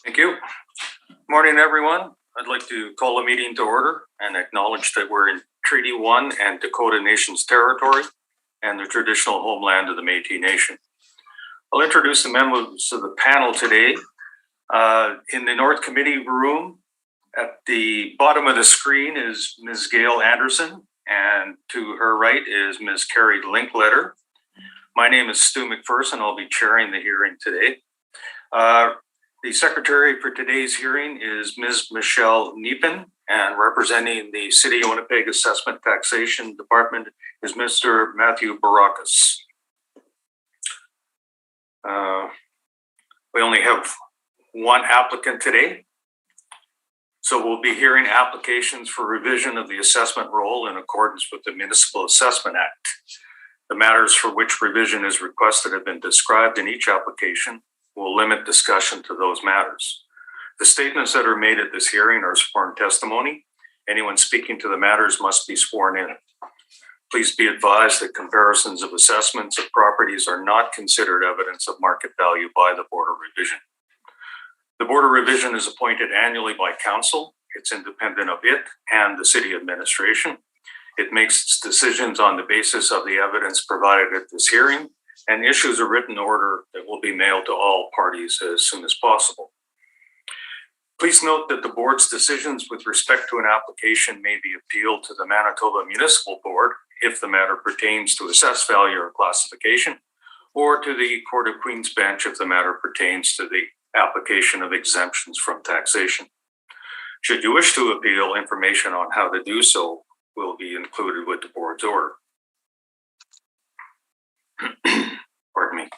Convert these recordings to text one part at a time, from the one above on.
Thank you. Morning, everyone. I'd like to call the meeting to order and acknowledge that we're in Treaty 1 and Dakota Nations territory and the traditional homeland of the Métis Nation. I'll introduce the members of the panel today. In the North Committee room, at the bottom of the screen is Ms. Gail Anderson, and to her right is Ms. Carrie Linkletter. My name is Stu McPherson. I'll be chairing the hearing today. The secretary for today's hearing is Ms. Michelle Niepen, and representing the City of Winnipeg Assessment Taxation Department is Mr. Matthew Barakis. We only have one applicant today, so we'll be hearing applications for revision of the assessment roll in accordance with the Municipal Assessment Act. The matters for which revision is requested have been described in each application. We'll limit discussion to those matters. The statements that are made at this hearing are sworn testimony. Anyone speaking to the matters must be sworn in. Please be advised that comparisons of assessments of properties are not considered evidence of market value by the Board of Revision. The Board of Revision is appointed annually by Council. It's independent of it and the City Administration. It makes its decisions on the basis of the evidence provided at this hearing and issues a written order that will be mailed to all parties as soon as possible. Please note that the board's decisions with respect to an application may be appealed to the Manitoba Municipal Board if the matter pertains to assessed value or classification, or to the Court of Queen's Bench if the matter pertains to the application of exemptions from taxation. Should you wish to appeal, information on how to do so will be included with the board's order. Pardon me.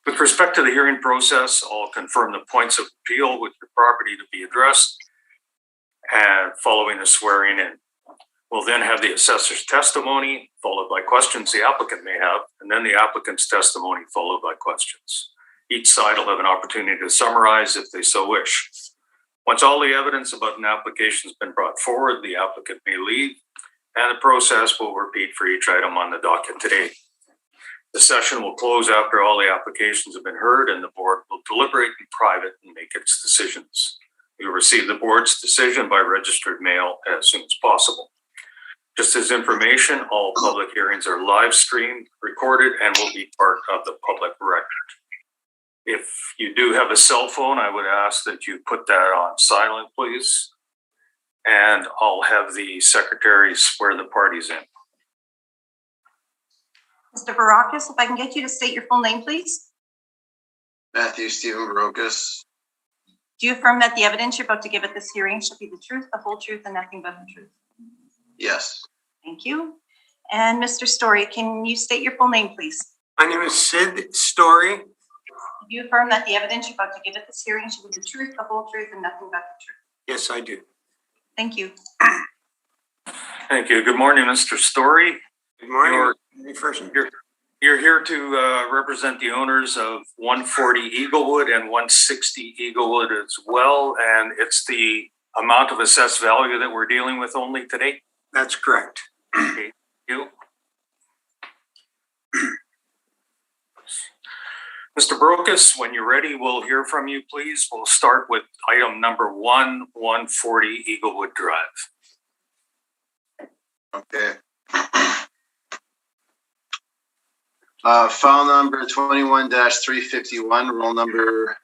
With respect to the hearing process, I'll confirm the points of appeal with the property to be addressed and following the swearing in. We'll then have the assessor's testimony followed by questions the applicant may have, and then the applicant's testimony followed by questions. Each side will have an opportunity to summarize if they so wish. Once all the evidence about an application has been brought forward, the applicant may leave, and the process will repeat for each item on the docket today. The session will close after all the applications have been heard, and the board will deliberate in private and make its decisions. You'll receive the board's decision by registered mail as soon as possible. Just as information, all public hearings are live streamed, recorded, and will be part of the public record. If you do have a cell phone, I would ask that you put that on silent, please. And I'll have the secretary swear the parties in. Mr. Barakis, if I can get you to state your full name, please. Matthew Stephen Barakis. Do you affirm that the evidence you're about to give at this hearing shall be the truth, the whole truth, and nothing but the truth? Yes. Thank you. And Mr. Story, can you state your full name, please? My name is Sid Story. Do you affirm that the evidence you're about to give at this hearing shall be the truth, the whole truth, and nothing but the truth? Yes, I do. Thank you. Thank you. Good morning, Mr. Story. Good morning. You're here to represent the owners of 140 Eaglewood and 160 Eaglewood as well, and it's the amount of assessed value that we're dealing with only today? That's correct. Thank you. Mr. Barakis, when you're ready, we'll hear from you, please. We'll start with item number 140 Eaglewood Drive. Okay. File number 21-351, roll number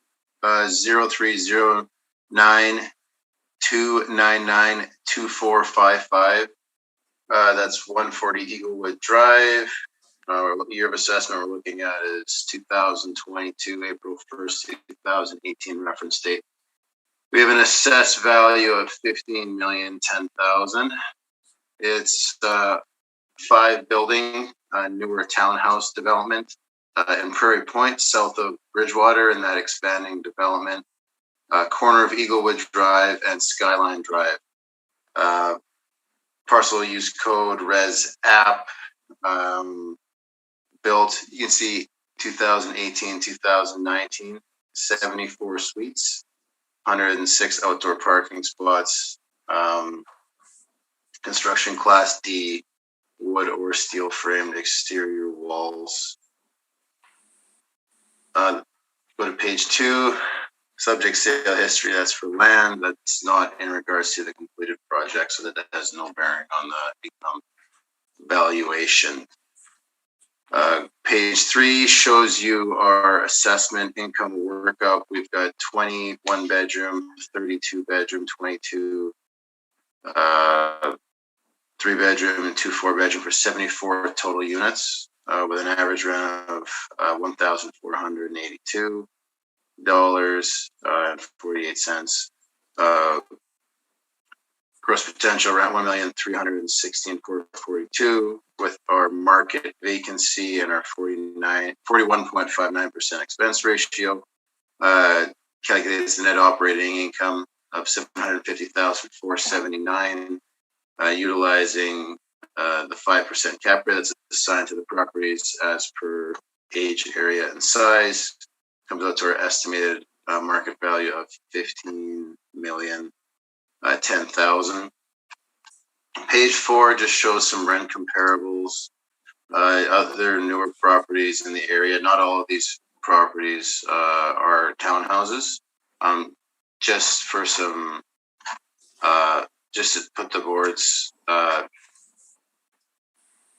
0309-299-2455. That's 140 Eaglewood Drive. Year of assessment we're looking at is 2022, April 1st, 2018 reference date. We have an assessed value of $15,010,000. It's 5-building newer townhouse development in Prairie Point, south of Bridgewater, in that expanding development. Corner of Eaglewood Drive and Skyline Drive. Parcel use code Res App. Built, you can see 2018, 2019, 74 suites, 106 outdoor parking spots, construction class D, wood or steel framed exterior walls. Go to page 2, Subject sale history, that's for land. That's not in regards to the completed project, so that has no bearing on the income valuation. Page 3 shows you our assessment income workup. We've got 21 bedroom, 32 bedroom, 22 3 bedroom and 2 4 bedroom for 74 total units, with an average rent of $1,482 and 48 cents. Gross potential rent $1,316,442, with our market vacancy and our 41.59% expense ratio. Calculates the net operating income of $750,479, utilizing the 5% cap rate that's assigned to the properties as per age, area, and size. Comes out to our estimated market value of $15,010,000. Page 4 just shows some rent comparables. Other newer properties in the area. Not all of these properties are townhouses. Just for some, just to put the board's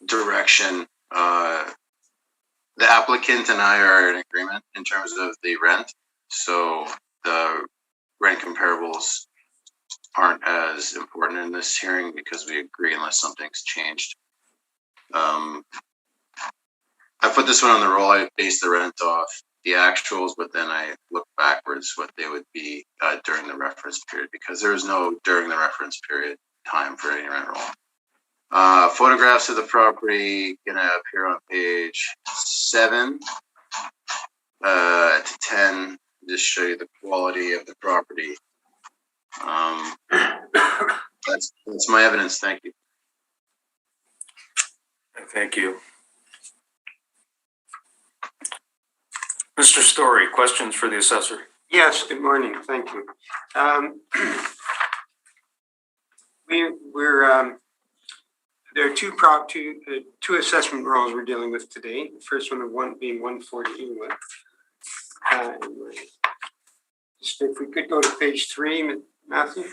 direction, the applicant and I are in agreement in terms of the rent. So the rent comparables aren't as important in this hearing because we agree unless something's changed. I put this one on the roll. I based the rent off the actuals, but then I look backwards what they would be during the reference period, because there is no during the reference period time for any rent roll. Photographs of the property gonna appear on page 7 to 10. Just show you the quality of the property. That's my evidence. Thank you. Thank you. Mr. Story, questions for the assessor? Yes, good morning. Thank you. There are two assessment rolls we're dealing with today. The first one being 140 England. Just if we could go to page 3, Matthew.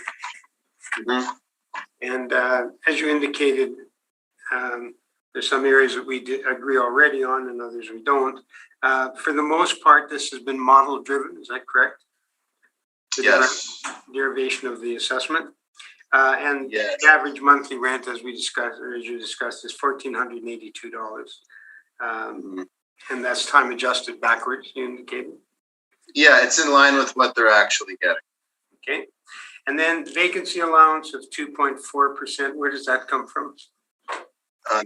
Mm-hmm. And as you indicated, there's some areas that we agree already on and others we don't. For the most part, this has been model driven. Is that correct? Yes. Derivation of the assessment. And yes. The average monthly rent, as we discussed, or as you discussed, is $1,482. And that's time adjusted backwards, you indicated? Yeah, it's in line with what they're actually getting. Okay. And then vacancy allowance of 2.4%, where does that come from?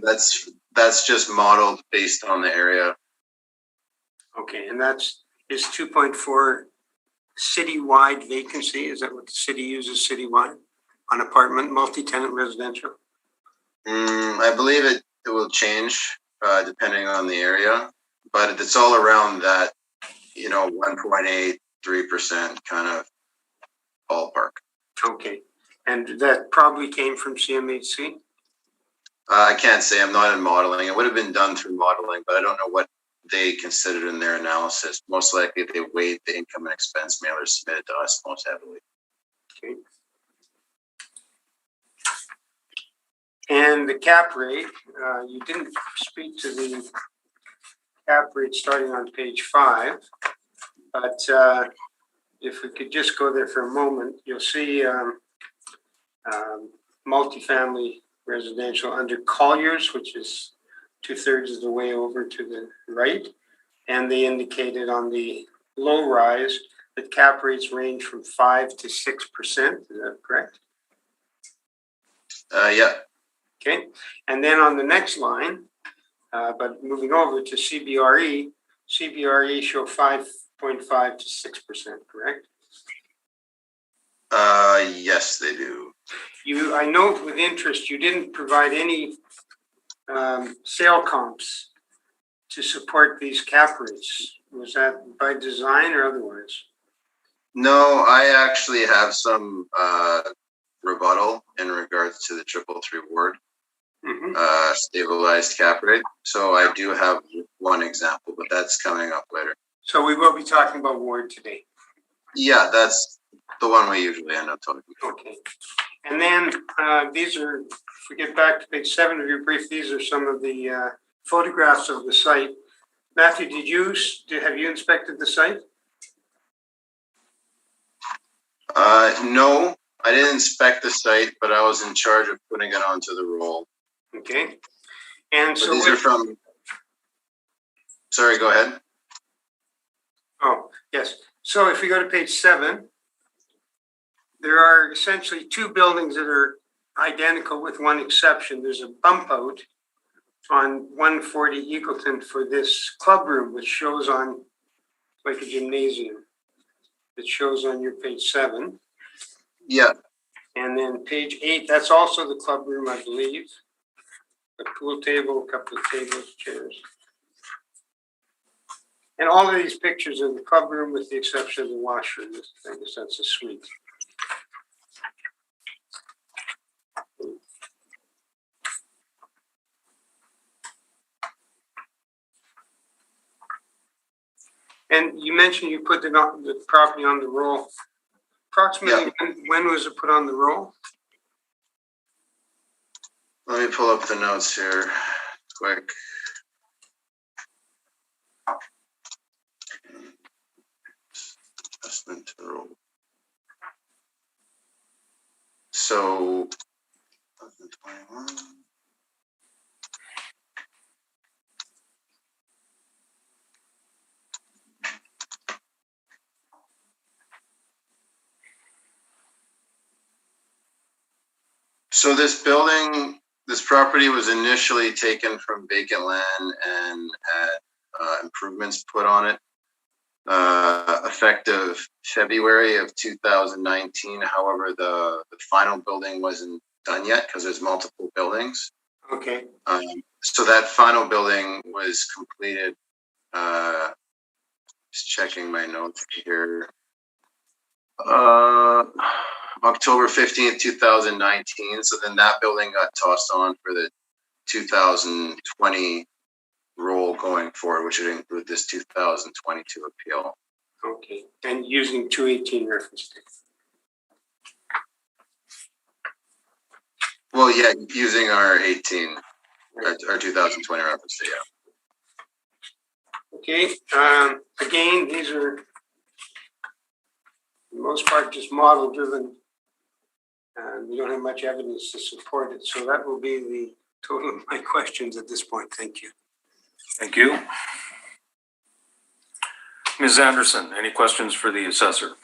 That's just modeled based on the area. Okay, and is 2.4 citywide vacancy? Is that what the city uses citywide on apartment, multi-tenant residential? I believe it will change depending on the area, but it's all around that, 1.8, 3% kind of ballpark. Okay, and that probably came from CMHC? I can't say. I'm not in modeling. It would have been done through modeling, but I don't know what they considered in their analysis. Most likely they weighed the income and expense mailers submitted to us most heavily. Okay. And the cap rate, you didn't speak to the cap rate starting on page 5, but if we could just go there for a moment, you'll see multifamily residential under Colliers, which is 2/3 of the way over to the right. And they indicated on the low rise that cap rates range from 5 to 6%. Is that correct? Yeah. Okay. And then on the next line, but moving over to CBRE show 5.5 to 6%, correct? Yes, they do. I note with interest, you didn't provide any sale comps to support these cap rates. Was that by design or otherwise? No, I actually have some rebuttal in regards to the 333 ward stabilized cap rate. So I do have one example, but that's coming up later. So we will be talking about ward today. Yeah, that's the one we usually end up talking about. Okay. And then these are, if we get back to page 7 of your brief, these are some of the photographs of the site. Matthew, have you inspected the site? No, I didn't inspect the site, but I was in charge of putting it onto the roll. Okay. And so these are from, sorry, go ahead. Oh, yes. So if we go to page 7, there are essentially 2 buildings that are identical with one exception. There's a bump out on 140 Eagleton for this club room, which shows on like a gymnasium. It shows on your page 7. Yeah. And then page 8, that's also the club room, I believe. A pool table, a couple of tables, chairs. And all of these pictures are the club room with the exception of the washroom. I guess that's a suite. And you mentioned you put the property on the roll. Approximately when was it put on the roll? Let me pull up the notes here quick. Adjustment to roll. So, 2021. So this property was initially taken from vacant land and had improvements put on it effective February of 2019. However, the final building wasn't done yet because there's multiple buildings. Okay. So that final building was completed, just checking my notes here, October 15th, 2019. So then that building got tossed on for the 2020 roll going forward, which would include this 2022 appeal. Okay, and using 218 reference date. Well, yeah, using our 18, our 2020 reference date, yeah. Okay, again, these are, for the most part, just model driven. We don't have much evidence to support it. So that will be the total of my questions at this point. Thank you. Thank you. Ms. Anderson, any questions for the assessor?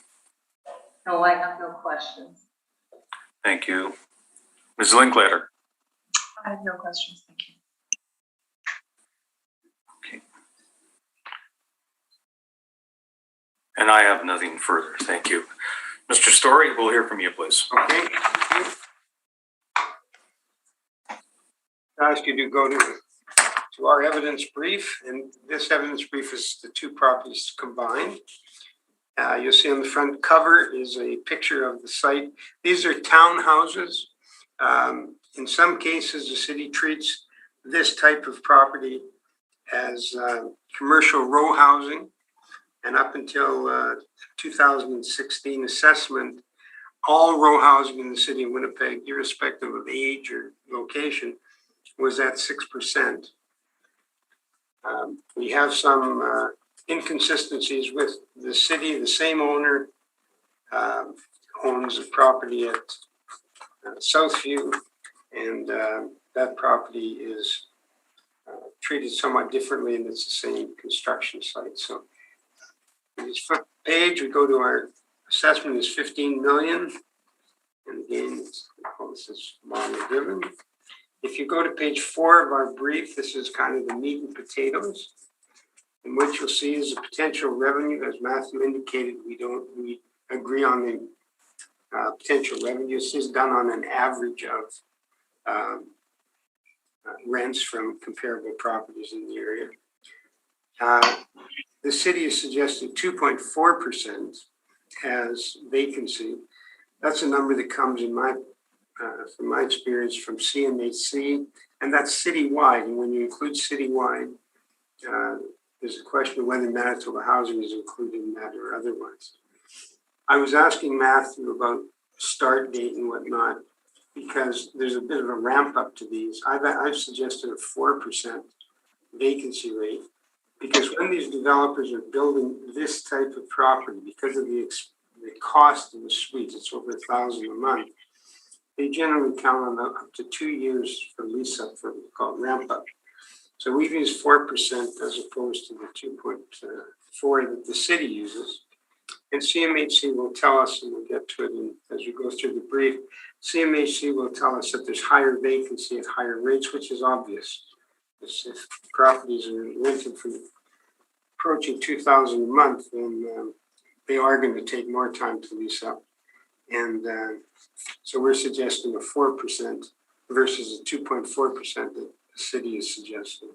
No, I have no questions. Thank you. Ms. Linklater? I have no questions, thank you. Okay. And I have nothing further, thank you. Mr. Story, we'll hear from you, please. Okay. I ask you to go to our evidence brief, and this evidence brief is the 2 properties combined. You'll see on the front cover is a picture of the site. These are townhouses. In some cases, the city treats this type of property as commercial row housing, and up until 2016 assessment, all row housing in the city of Winnipeg, irrespective of age or location, was at 6%. We have some inconsistencies with the city. The same owner owns a property at Southview, and that property is treated somewhat differently, and it's the same construction site. So on this front page, we go to our assessment is 15 million. And again, this is model driven. If you go to page 4 of our brief, this is kind of the meat and potatoes. And what you'll see is the potential revenue. As Matthew indicated, we agree on the potential revenue. This is done on an average of rents from comparable properties in the area. The city has suggested 2.4% as vacancy. That's a number that comes in from my experience from CMHC, and that's citywide. And when you include citywide, there's a question of whether Manitoba Housing is included in that or otherwise. I was asking Matthew about start date and whatnot, because there's a bit of a ramp up to these. I've suggested a 4% vacancy rate, because when these developers are building this type of property, because of the cost of the suites, it's over $1,000 a month, they generally count on up to 2 years for lease up, for called ramp up. So we've used 4% as opposed to the 2.4 that the city uses. And CMHC will tell us, and we'll get to it as we go through the brief, CMHC will tell us that there's higher vacancy at higher rates, which is obvious. If properties are rented for approaching $2,000 a month, then they are going to take more time to lease up. And so we're suggesting a 4% versus a 2.4% that the city is suggesting.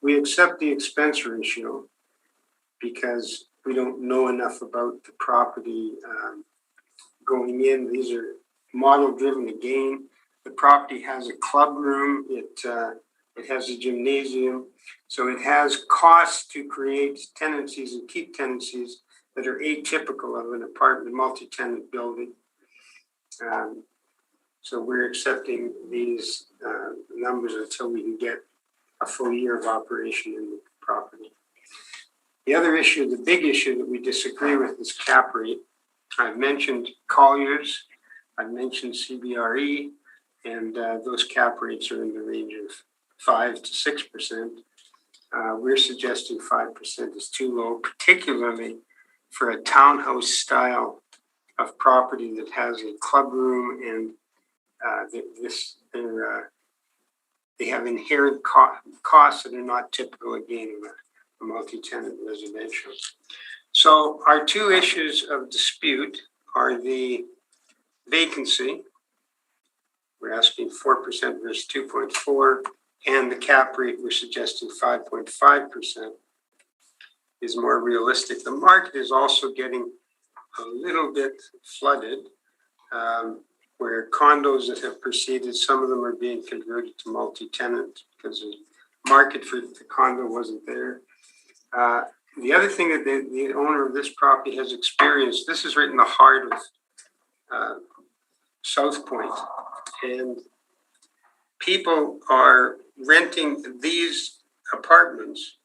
We accept the expense ratio because we don't know enough about the property going in. These are model driven again. The property has a club room. It has a gymnasium. So it has costs to create tenancies and keep tenancies that are atypical of an apartment multi-tenant building. So we're accepting these numbers until we can get a full year of operation in the property. The other issue, the big issue that we disagree with is cap rate. I've mentioned Colliers, I've mentioned CBRE, and those cap rates are in the range of 5 to 6%. We're suggesting 5% is too low, particularly for a townhouse style of property that has a club room and they have inherent costs that are not typical again of a multi-tenant residential. So our two issues of dispute are the vacancy. We're asking 4% versus 2.4, and the cap rate, we're suggesting 5.5% is more realistic. The market is also getting a little bit flooded, where condos that have proceeded, some of them are being converted to multi-tenant because the market for the condo wasn't there. The other thing that the owner of this property has experienced, this is right in the heart of South Point, and people are renting these apartments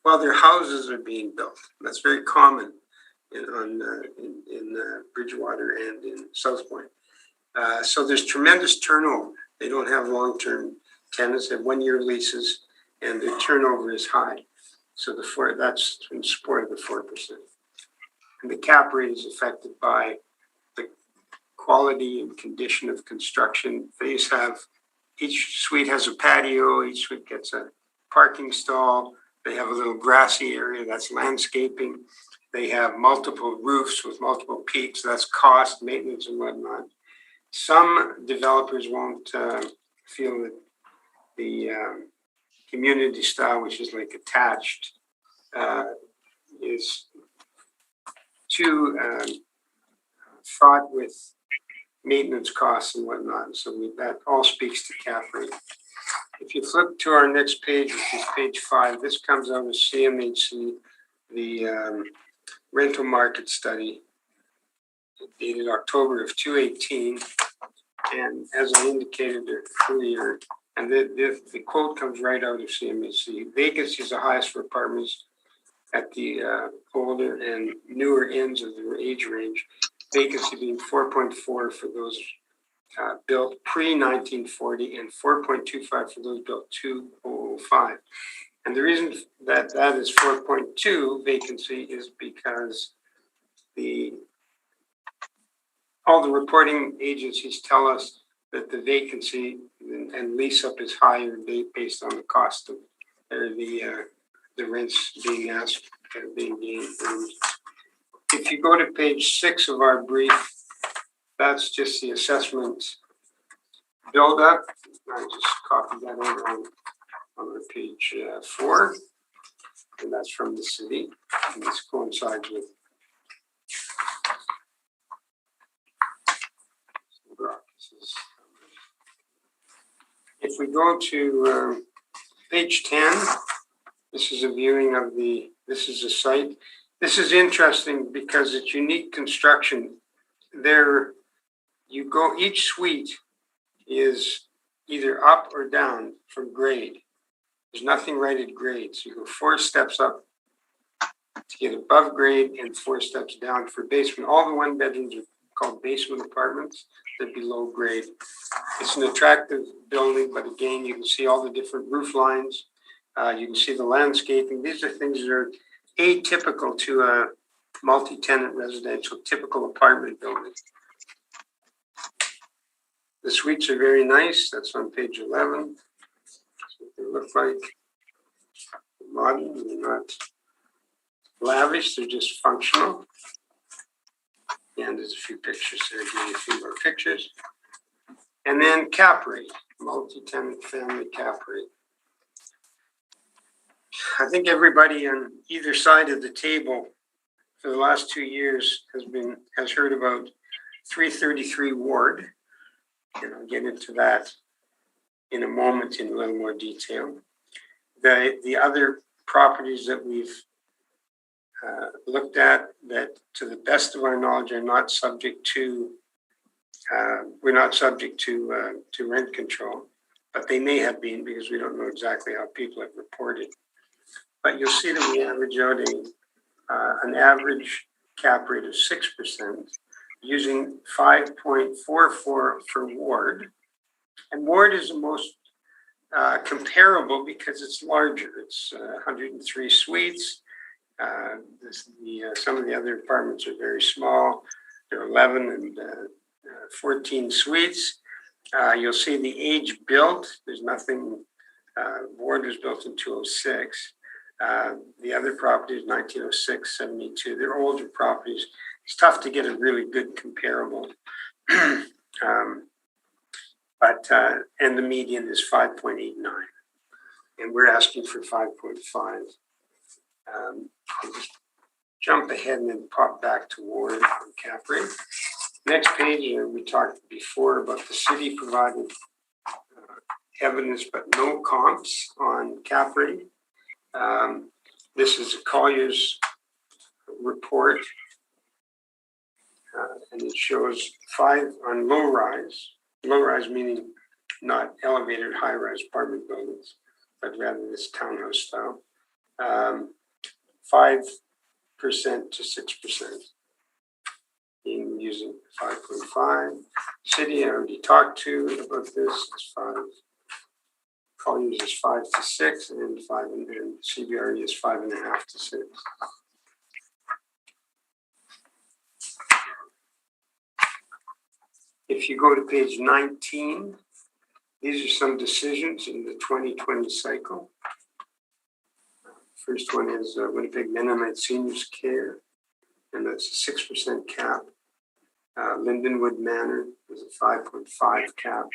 while their houses are being built. That's very common in Bridgewater and in South Point. So there's tremendous turnover. They don't have long-term tenants, they have one-year leases, and the turnover is high. So that's in support of the 4%. And the cap rate is affected by the quality and condition of construction. Each suite has a patio, each suite gets a parking stall. They have a little grassy area, that's landscaping. They have multiple roofs with multiple peaks, that's cost, maintenance, and whatnot. Some developers won't feel that the community style, which is like attached, is too fraught with maintenance costs and whatnot. So that all speaks to cap rate. If you flip to our next page, which is page 5, this comes out of CMHC, the rental market study dated October of 2018. And as I indicated earlier, and the quote comes right out of CMHC, vacancy is the highest for apartments at the older and newer ends of their age range. Vacancy being 4.4 for those built pre-1940 and 4.25 for those built 2005. And the reason that is 4.2 vacancy is because all the reporting agencies tell us that the vacancy and lease up is higher based on the cost of the rents being asked being gained. And if you go to page 6 of our brief, that's just the assessment build up. I just copied that over on our page 4, and that's from the city, and this coincides with if we go to page 10, this is a viewing of this is a site. This is interesting because it's unique construction. There, you go, each suite is either up or down from grade. There's nothing right at grade. So you go 4 steps up to get above grade and 4 steps down for basement. All the 1 bedrooms are called basement apartments. They're below grade. It's an attractive building, but again, you can see all the different roof lines. You can see the landscaping. These are things that are atypical to a multi-tenant residential, typical apartment building. The suites are very nice. That's on page 11. That's what they look like. They're modern, they're not lavish, they're just functional. And there's a few pictures there, give you a few more pictures. And then cap rate, multi-tenant family cap rate. I think everybody on either side of the table for the last 2 years has heard about 333 Ward. And I'll get into that in a moment in a little more detail. The other properties that we've looked at that, to the best of our knowledge, are not subject to, we're not subject to rent control, but they may have been because we don't know exactly how people have reported. But you'll see that we average out an average cap rate of 6%, using 5.44 for Ward. And Ward is the most comparable because it's larger. It's 103 suites. Some of the other apartments are very small. There are 11 and 14 suites. You'll see the age built. There's nothing, Ward was built in 206. The other properties, 1906, 72, they're older properties. It's tough to get a really good comparable. And the median is 5.89. And we're asking for 5.5. I'll just jump ahead and then pop back to Ward on cap rate. Next page, we talked before about the city provided evidence but no comps on cap rate. This is a Collier's report, and it shows 5 on low rise meaning not elevated high-rise apartment buildings, but rather this townhouse style, 5% to 6%. Using 5.5. City, I already talked to about this. It's 5. Colliers is 5 to 6, and CBRE is 5.5 to 6. If you go to page 19, these are some decisions in the 2020 cycle. First one is Winnipeg Mennonite Seniors Care, and that's a 6% cap. Lindenwood Manor is a 5.5 cap.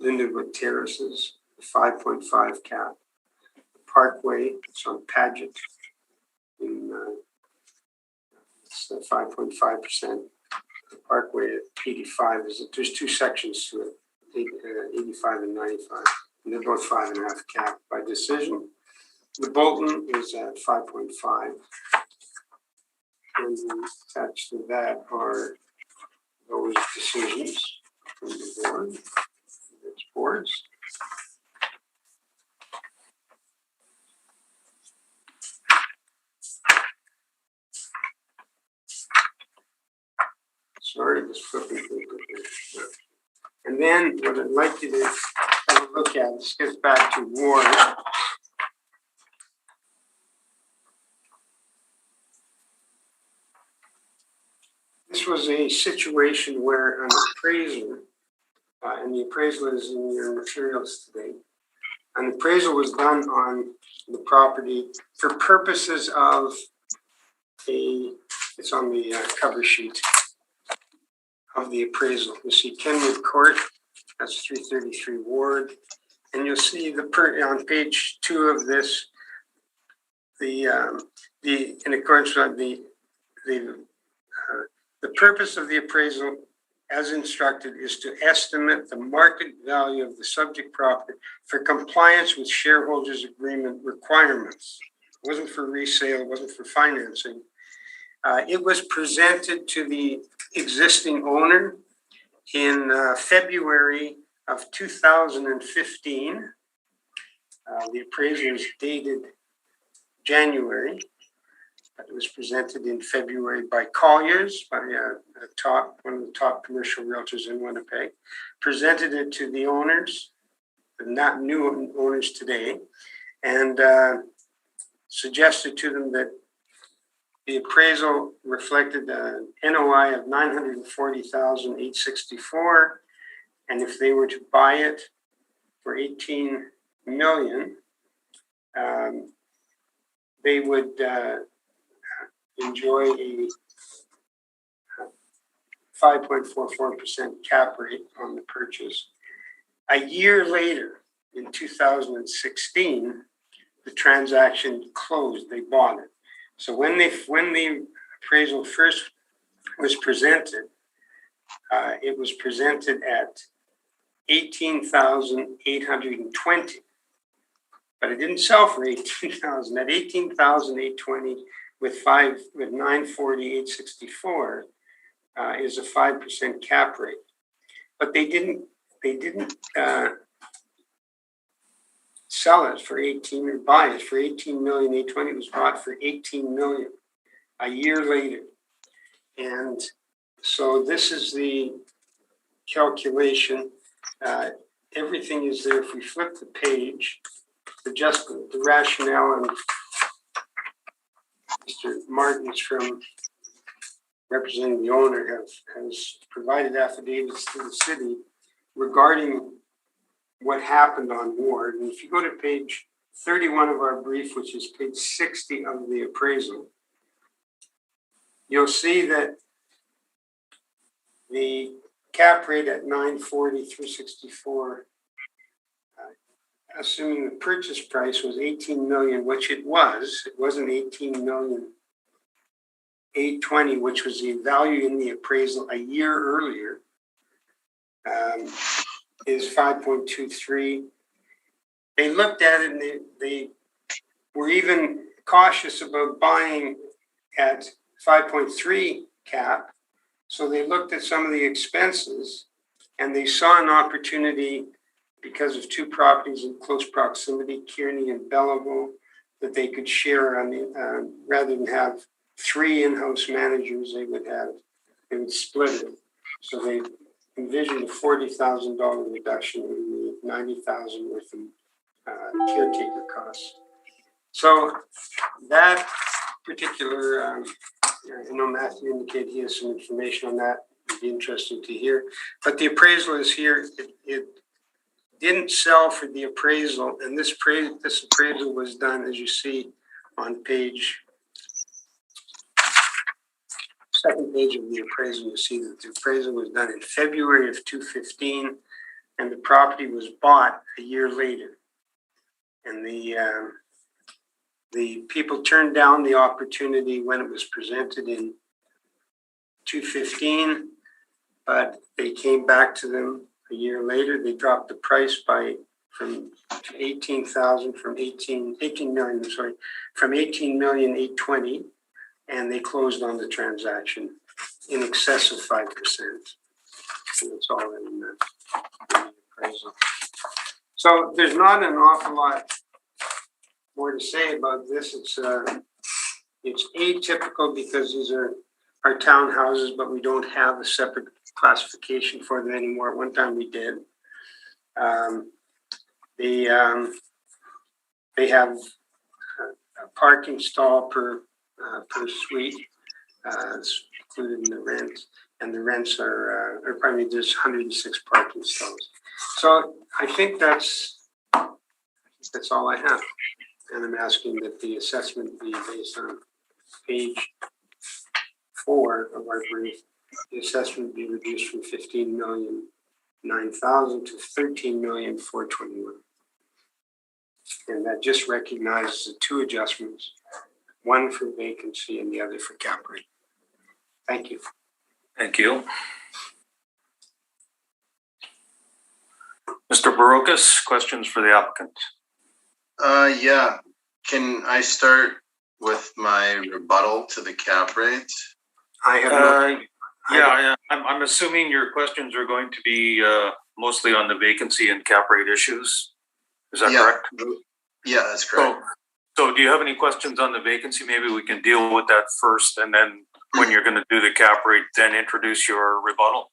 Lindenwood Terraces, a 5.5 cap. Parkway, it's on Paget, it's 5.5%. The Parkway at PD5 there's 2 sections to it, 85 and 95, and they're both 5.5 cap by decision. The Bolton is at 5.5, and attached to that are those decisions from the board, its boards. Sorry, just flipping through it. And then what I'd like you to have a look at, this gets back to Ward. This was a situation where an appraiser, and the appraisal is in your materials today, an appraisal was done on the property for purposes of it's on the cover sheet of the appraisal. You see Kenwood Court, that's 333 Ward, and you'll see on page 2 of this, in accordance with the purpose of the appraisal, as instructed, is to estimate the market value of the subject property for compliance with shareholders' agreement requirements. It wasn't for resale, it wasn't for financing. It was presented to the existing owner in February of 2015. The appraisal is dated January, but it was presented in February by Colliers, by one of the top commercial realtors in Winnipeg. Presented it to the owners, but not new owners today, and suggested to them that the appraisal reflected an NOI of $940,864, and if they were to buy it for $18 million, they would enjoy a 5.44% cap rate on the purchase. A year later, in 2016, the transaction closed. They bought it. So when the appraisal first was presented, it was presented at $18,820, but it didn't sell for $18,000. At $18,820 with $940,864 is a 5% cap rate. But they didn't sell it for 18 or buy it for $18,820,000. It was bought for $18 million a year later. And so this is the calculation. Everything is there. If we flip the page, the rationale, and Mr. Martins from representing the owner has provided affidavits to the city regarding what happened on Ward. And if you go to page 31 of our brief, which is page 60 of the appraisal, you'll see that the cap rate at 940 through 64, assuming the purchase price was 18 million, which it wasn't 18,820,000, which was the value in the appraisal a year earlier, is 5.23. They looked at it and they were even cautious about buying at 5.3 cap. So they looked at some of the expenses and they saw an opportunity because of two properties in close proximity, Kearney and Belleville, that they could share on the, rather than have three in-house managers, they would split it. So they envisioned a $40,000 reduction in the $90,000 worth of caretaker costs. So that particular, I know Matthew indicated he has some information on that. It'd be interesting to hear. But the appraisal is here. It didn't sell for the appraisal, and this appraisal was done, as you see, on second page of the appraisal. You see that the appraisal was done in February of 2015, and the property was bought a year later. And the people turned down the opportunity when it was presented in 2015, but they came back to them a year later. They dropped the price from 18,820,000, and they closed on the transaction in excess of 5%. So that's all in the appraisal. So there's not an awful lot more to say about this. It's atypical because these are our townhouses, but we don't have a separate classification for them anymore. At one time we did. They have a parking stall per suite. It's included in the rent, and the rents are, there's 106 parking stalls. So I think that's all I have. And I'm asking that the assessment be based on page 4 of our brief. The assessment be reduced from 15,009,000 to 13,421,000. And that just recognizes the two adjustments, one for vacancy and the other for cap rate. Thank you. Thank you. Mr. Barocas, questions for the applicant? Yeah. Can I start with my rebuttal to the cap rate? I have no, Yeah, I'm assuming your questions are going to be mostly on the vacancy and cap rate issues. Is that correct? Yeah, that's correct. So do you have any questions on the vacancy? Maybe we can deal with that first, and then when you're going to do the cap rate, then introduce your rebuttal.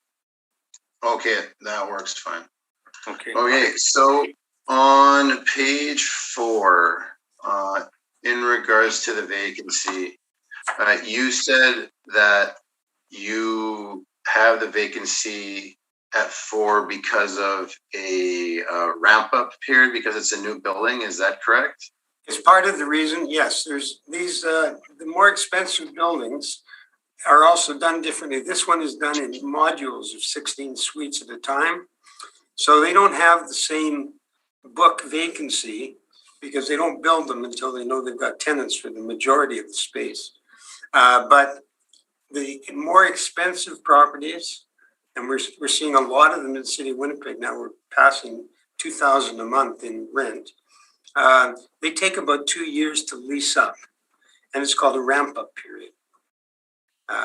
Okay, that works fine. Okay. Okay, so on page 4, in regards to the vacancy, you said that you have the vacancy at 4 because of a ramp up period because it's a new building. Is that correct? it's part of the reason, yes, there's these, the more expensive buildings are also done differently. This one is done in modules of 16 suites at a time. So they don't have the same book vacancy because they don't build them until they know they've got tenants for the majority of the space. But the more expensive properties, and we're seeing a lot of them in the city of Winnipeg now, we're passing $2,000 a month in rent. They take about 2 years to lease up, and it's called a ramp-up period.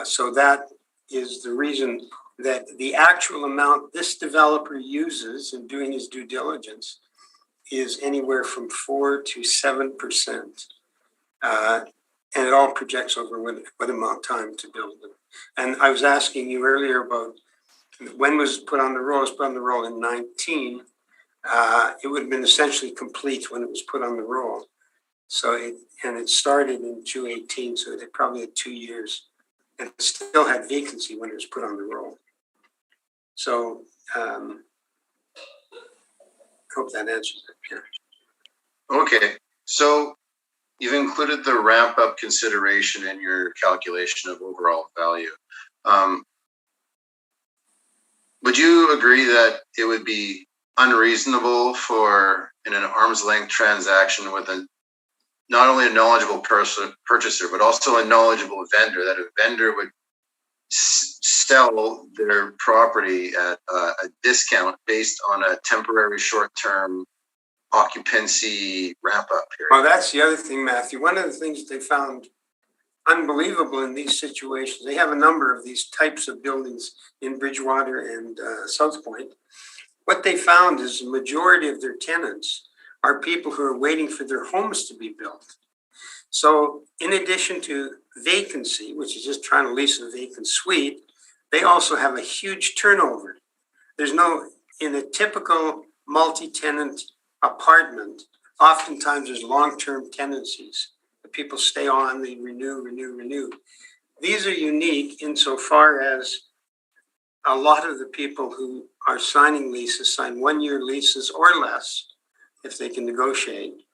So that is the reason that the actual amount this developer uses in doing his due diligence is anywhere from 4 to 7%. And it all projects over what amount of time to build them. And I was asking you earlier about when was it put on the roll. It was put on the roll in 19. It would have been essentially complete when it was put on the roll. So it started in 2018, so it probably had 2 years. And it still had vacancy when it was put on the roll. So hope that answers it. Yeah. Okay, so you've included the ramp up consideration in your calculation of overall value. Would you agree that it would be unreasonable for in an arm's length transaction with not only a knowledgeable purchaser, but also a knowledgeable vendor, that a vendor would sell their property at a discount based on a temporary short-term occupancy ramp-up period? Well, that's the other thing, Matthew. One of the things they found unbelievable in these situations, they have a number of these types of buildings in Bridgewater and South Point. What they found is the majority of their tenants are people who are waiting for their homes to be built. So in addition to vacancy, which is just trying to lease a vacant suite, they also have a huge turnover. There's no, in a typical multi-tenant apartment, oftentimes there's long-term tenancies. The people stay on, they renew. These are unique insofar as a lot of the people who are signing leases sign 1-year leases or less, if they can negotiate,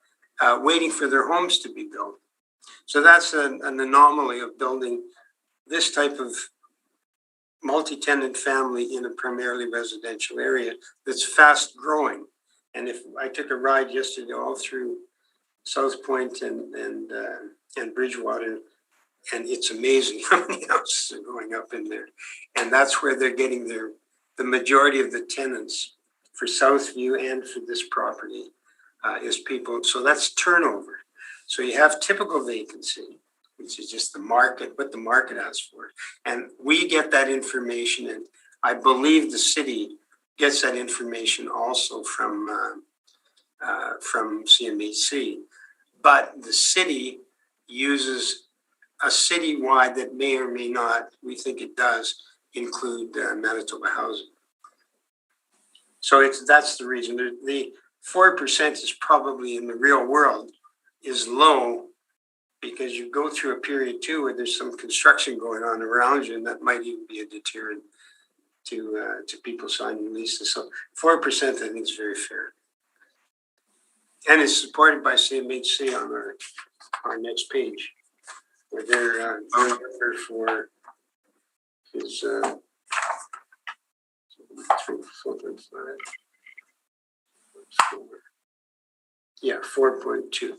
waiting for their homes to be built. So that's an anomaly of building this type of multi-tenant family in a primarily residential area that's fast growing. And if I took a ride yesterday all through South Point and Bridgewater, and it's amazing how many houses are going up in there. And that's where they're getting the majority of the tenants for Southview and for this property is people. So that's turnover. So you have typical vacancy, which is just the market, what the market asks for. And we get that information, and I believe the city gets that information also from CMHC. But the city uses a citywide that may or may not, we think it does, include Manitoba Housing. So that's the reason. The 4% is probably in the real world is low, because you go through a period too where there's some construction going on around you, and that might even be a deterrent to people signing leases. So 4% I think is very fair. And it's supported by CMHC on our next page, where their number for is 4.2.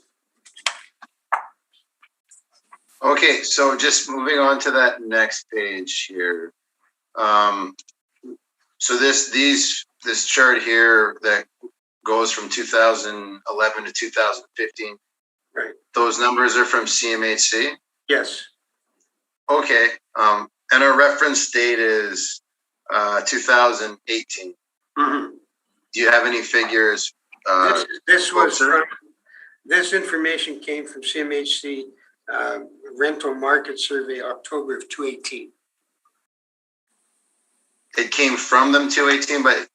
Okay, so just moving on to that next page here. So this chart here that goes from 2011 to 2015, Right. Those numbers are from CMHC? Yes. Okay, and our reference date is 2018. Mhm. Do you have any figures? This was closer? this information came from CMHC rental market survey, October of 2018. It came from them 218, but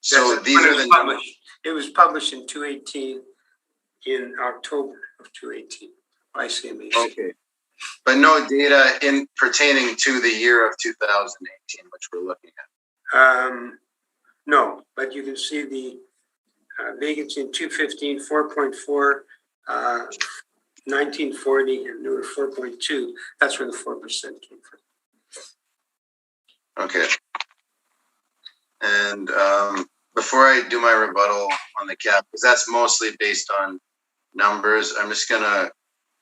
so That's these when are it was the published. It was published in 2018, in October of 2018 by CMHC. okay, but no data in pertaining to the year of 2018, which we're looking at. No, but you can see the vacancy in 215, 4.4, 1940, and newer 4.2. That's where the 4% came from. Okay. And before I do my rebuttal on the cap, because that's mostly based on numbers, I'm just gonna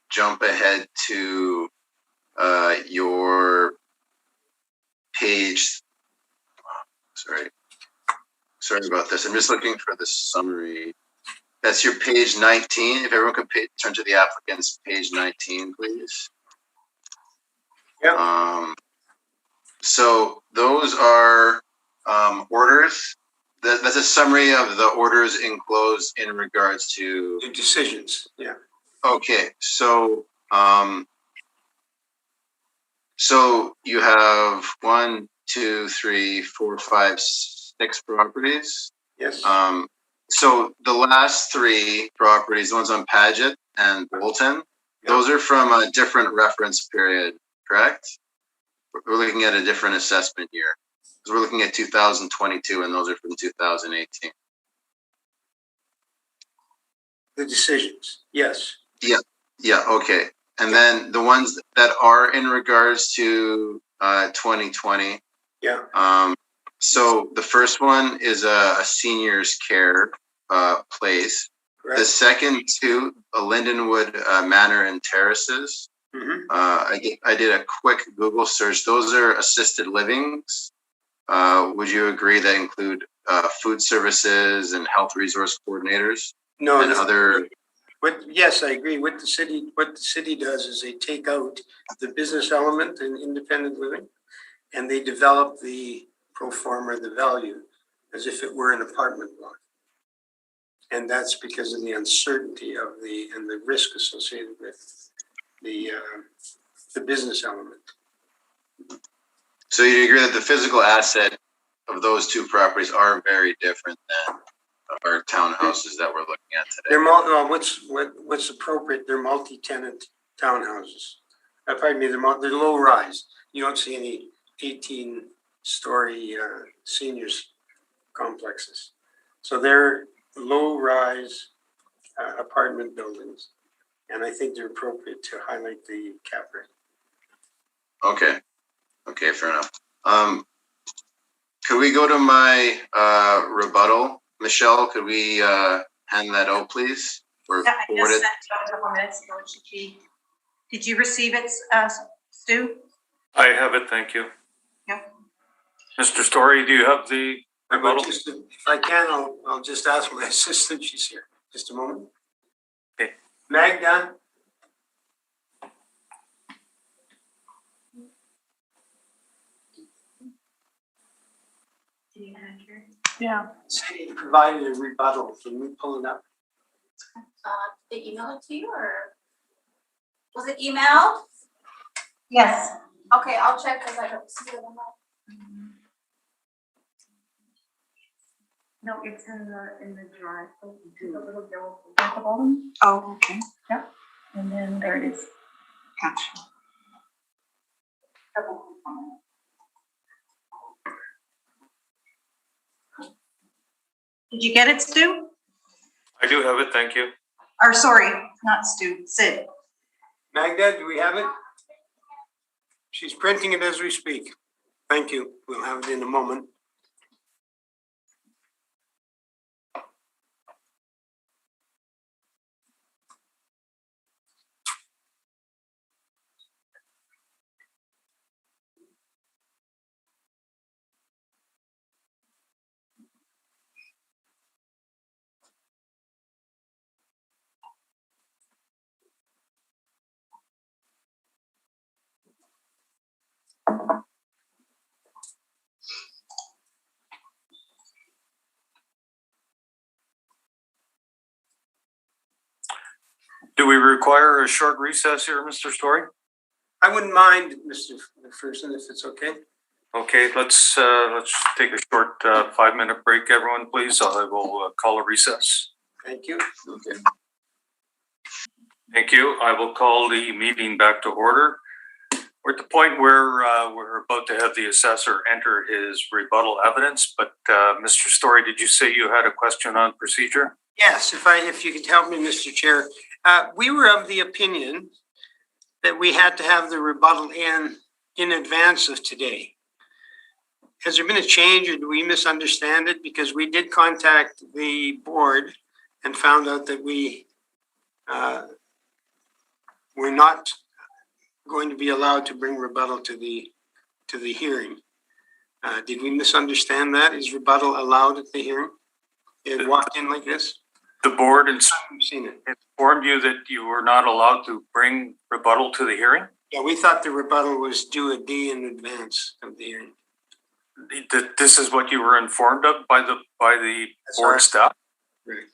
jump ahead to your page. Sorry about this. I'm just looking for the summary. That's your page 19. If everyone could turn to the applicant's page 19, please. Yeah. So those are orders. That's a summary of the orders enclosed in regards to The decisions. Yeah. Okay, so so you have 1, 2, 3, 4, 5, 6 properties. Yes. So the last 3 properties, the ones on Paget and Bolton, those are from a different reference period, correct? We're looking at a different assessment year. Because we're looking at 2022 and those are from 2018. The decisions. Yes. Yeah, okay. And then the ones that are in regards to 2020. Yeah. So the first one is a seniors care place. Correct. The second 2, Lindenwood Manor and Terraces. Mm-hmm. I did a quick Google search. Those are assisted livings. Would you agree that include food services and health resource coordinators? No. And other. Yes, I agree. What the city does is they take out the business element in independent living, and they develop the pro forma, the value, as if it were an apartment block. And that's because of the uncertainty of and the risk associated with the business element. So you agree that the physical asset of those 2 properties are very different than our townhouses that we're looking at today? They're what's appropriate. They're multi-tenant townhouses. Pardon me. They're low rise. You don't see any 18-story seniors complexes. So they're low rise apartment buildings, and I think they're appropriate to highlight the cap rate. Okay, fair enough. Could we go to my rebuttal? Michelle, could we hand that out, please? Or Yeah, I forward just it? sent it a couple minutes ago. It should be. Did you receive it, Stu? I have it, thank you. Yeah. Mr. Story, do you have the rebuttal? If I can, I'll just ask my assistant. She's here. Just a moment. Okay. Magda? Yeah. City provided a rebuttal. Can we pull it up? They email it to you or was it emailed? Yes. Okay, I'll check because I don't see it on my. No, it's in the drive. The little yellow at the bottom, Oh, okay. and then there it is. Gotcha. Did you get it, Stu? I do have it, thank you. Or sorry, not Stu, Sid. Magda, do we have it? She's printing it as we speak. Thank you. We'll have it in a moment. Do we require a short recess here, Mr. Story? I wouldn't mind, Mr. McPherson, if it's okay. Okay, let's take a short 5-minute break, everyone, please. I will call a recess. Thank you. Okay. Thank you. I will call the meeting back to order. We're at the point where we're about to have the assessor enter his rebuttal evidence, but Mr. Story, did you say you had a question on procedure? Yes, if you could help me, Mr. Chair. We were of the opinion that we had to have the rebuttal in advance of today. Has there been a change, or do we misunderstand it? Because we did contact the board and found out that we were not going to be allowed to bring rebuttal to the hearing. Did we misunderstand that? Is rebuttal allowed at the hearing? It walked in like this? The board I've seen it. informed you that you were not allowed to bring rebuttal to the hearing? Yeah, we thought the rebuttal was due a day in advance of the hearing. This is what you were informed of by the board staff? Right.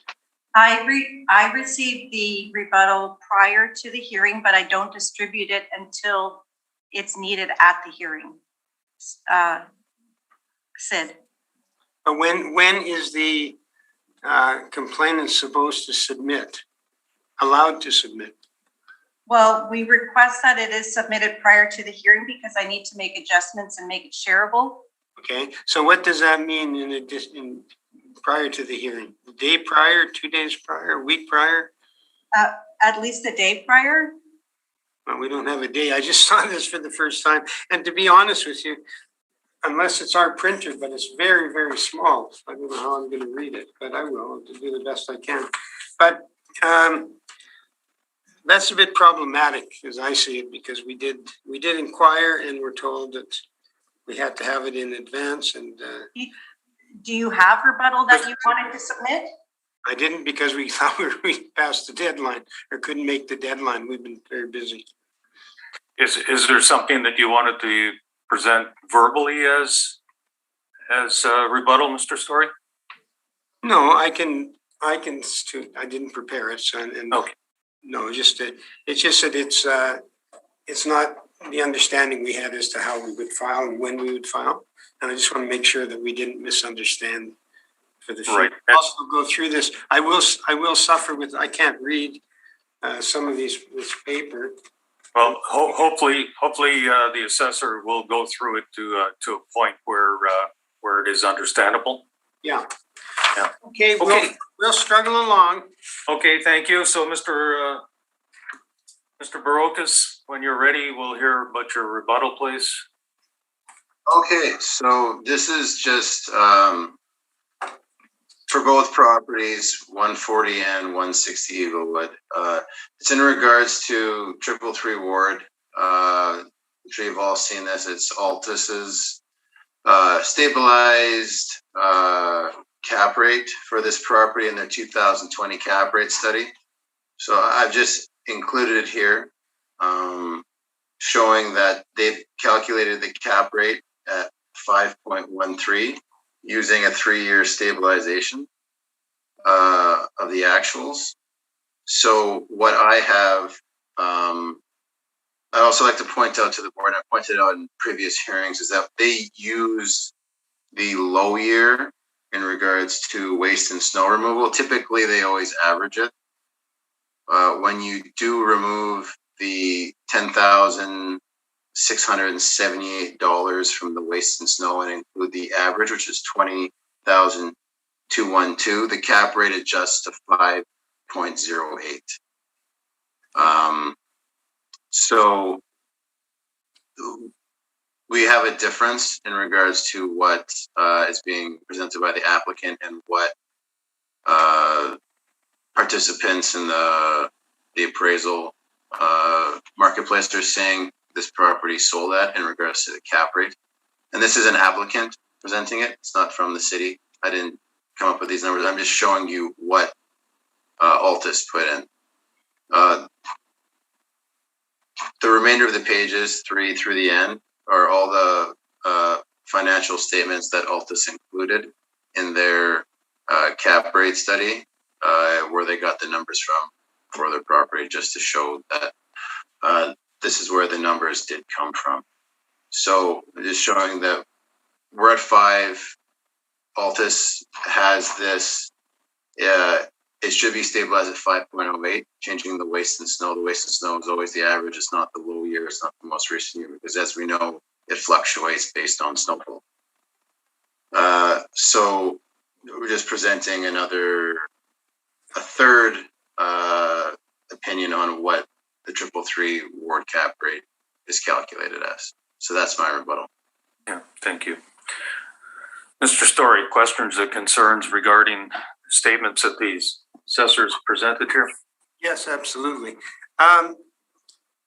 I received the rebuttal prior to the hearing, but I don't distribute it until it's needed at the hearing. Sid. But when is the complainant supposed to submit, allowed to submit? Well, we request that it is submitted prior to the hearing because I need to make adjustments and make it shareable. Okay, so what does that mean in prior to the hearing? The day prior, 2 days prior, a week prior? At least a day prior. Well, we don't have a day. I just saw this for the first time. And to be honest with you, unless it's our printer, but it's very, very small. I don't know how I'm going to read it, but I will to do the best I can. But that's a bit problematic as I see it, because we did inquire and were told that we had to have it in advance. And Do you have rebuttal that you wanted to submit? I didn't, because we thought we passed the deadline or couldn't make the deadline. We've been very busy. Is there something that you wanted to present verbally as rebuttal, Mr. Story? No, I didn't prepare it, so Okay. No, it's just that it's not the understanding we had as to how we would file and when we would file, and I just want to make sure that we didn't misunderstand for the future. Right. Also, go through this. I will suffer with. I can't read some of this paper. Well, hopefully, the assessor will go through it to a point where it is understandable. Yeah. Yeah. Okay. We'll struggle along. Okay, thank you. So, Mr. Barocas, when you're ready, we'll hear about your rebuttal, please. Okay, so this is just for both properties, 140 and 160 Eaglewood. It's in regards to 333 Ward. I'm sure you've all seen this. It's Altus's stabilized cap rate for this property in their 2020 cap rate study. So I've just included it here, showing that they've calculated the cap rate at 5.13 using a 3-year stabilization of the actuals. So what I have, I'd also like to point out to the board, I pointed out in previous hearings, is that they use the low year in regards to waste and snow removal. Typically, they always average it. When you do remove the $10,678 from the waste and snow and include the average, which is $20,212, the cap rate adjusts to 5.08. So we have a difference in regards to what is being presented by the applicant and what participants in the appraisal marketplace are saying this property sold at in regards to the cap rate. And this is an applicant presenting it. It's not from the city. I didn't come up with these numbers. I'm just showing you what Altus put in. The remainder of the pages, 3 through the end, are all the financial statements that Altus included in their cap rate study, where they got the numbers from. for their property, just to show that this is where the numbers did come from. So just showing that we're at 5. Altus has this. It should be stabilized at 5.08. Changing the waste and snow. The waste and snow is always the average. It's not the low year. It's not the most recent year, because as we know, it fluctuates based on snowfall. So we're just presenting a third opinion on what the 333 ward cap rate is calculated as. So that's my rebuttal. Yeah, thank you. Mr. Story, questions or concerns regarding statements that these assessors presented here? Yes, absolutely.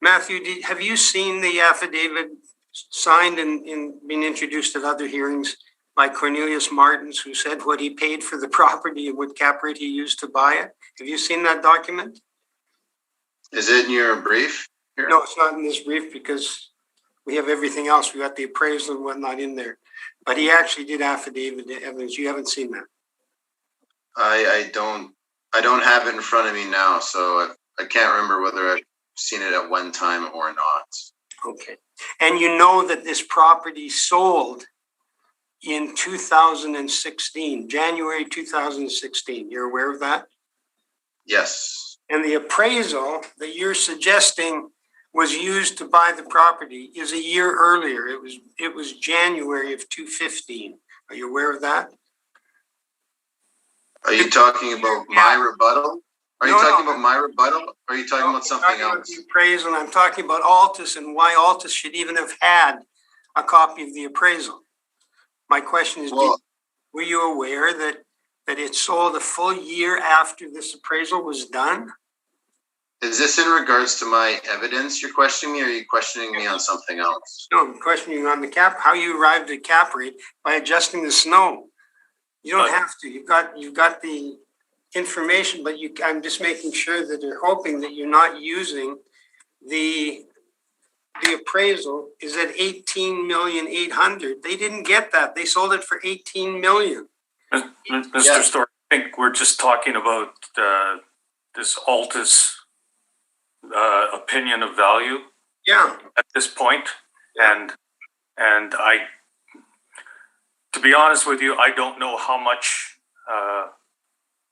Matthew, have you seen the affidavit signed and been introduced at other hearings by Cornelius Martins, who said what he paid for the property and what cap rate he used to buy it? Have you seen that document? Is it in your brief here? No, it's not in this brief because we have everything else. We got the appraisal and whatnot in there. But he actually did affidavit evidence. You haven't seen that? I don't have it in front of me now, so I can't remember whether I've seen it at one time or not. Okay. And you know that this property sold in 2016, January 2016. You're aware of that? Yes. And the appraisal that you're suggesting was used to buy the property is a year earlier. It was January of 2015. Are you aware of that? Are you talking about my rebuttal? Are you talking about my rebuttal? Or are you talking about something else? The appraisal. I'm talking about Altus and why Altus should even have had a copy of the appraisal. My question is, were you aware that it sold a full year after this appraisal was done? Is this in regards to my evidence you're questioning me, or are you questioning me on something else? No, I'm questioning on the cap, how you arrived at cap rate by adjusting the snow. You don't have to. You've got the information, but I'm just making sure that you're hoping that you're not using the appraisal is at 18,800,000. They didn't get that. They sold it for 18 million. Mr. Story, I think we're just talking about this Altus opinion of value. Yeah. At this point, and I, to be honest with you, I don't know how much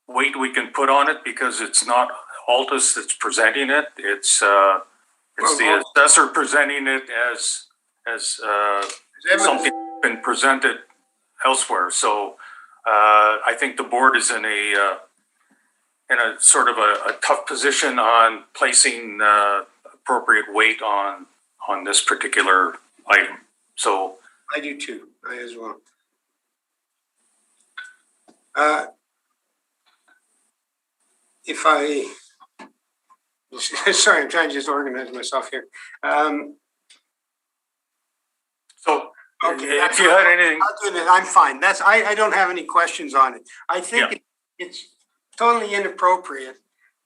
weight we can put on it, because it's not Altus that's presenting it. It's the assessor presenting it as something that's been presented elsewhere. So I think the board is in a sort of a tough position on placing appropriate weight on this particular item. So I do too. I as well. If I, sorry, I'm trying to just organize myself here. So Okay, if you had anything, I'm fine. I don't have any questions on it. I think it's totally inappropriate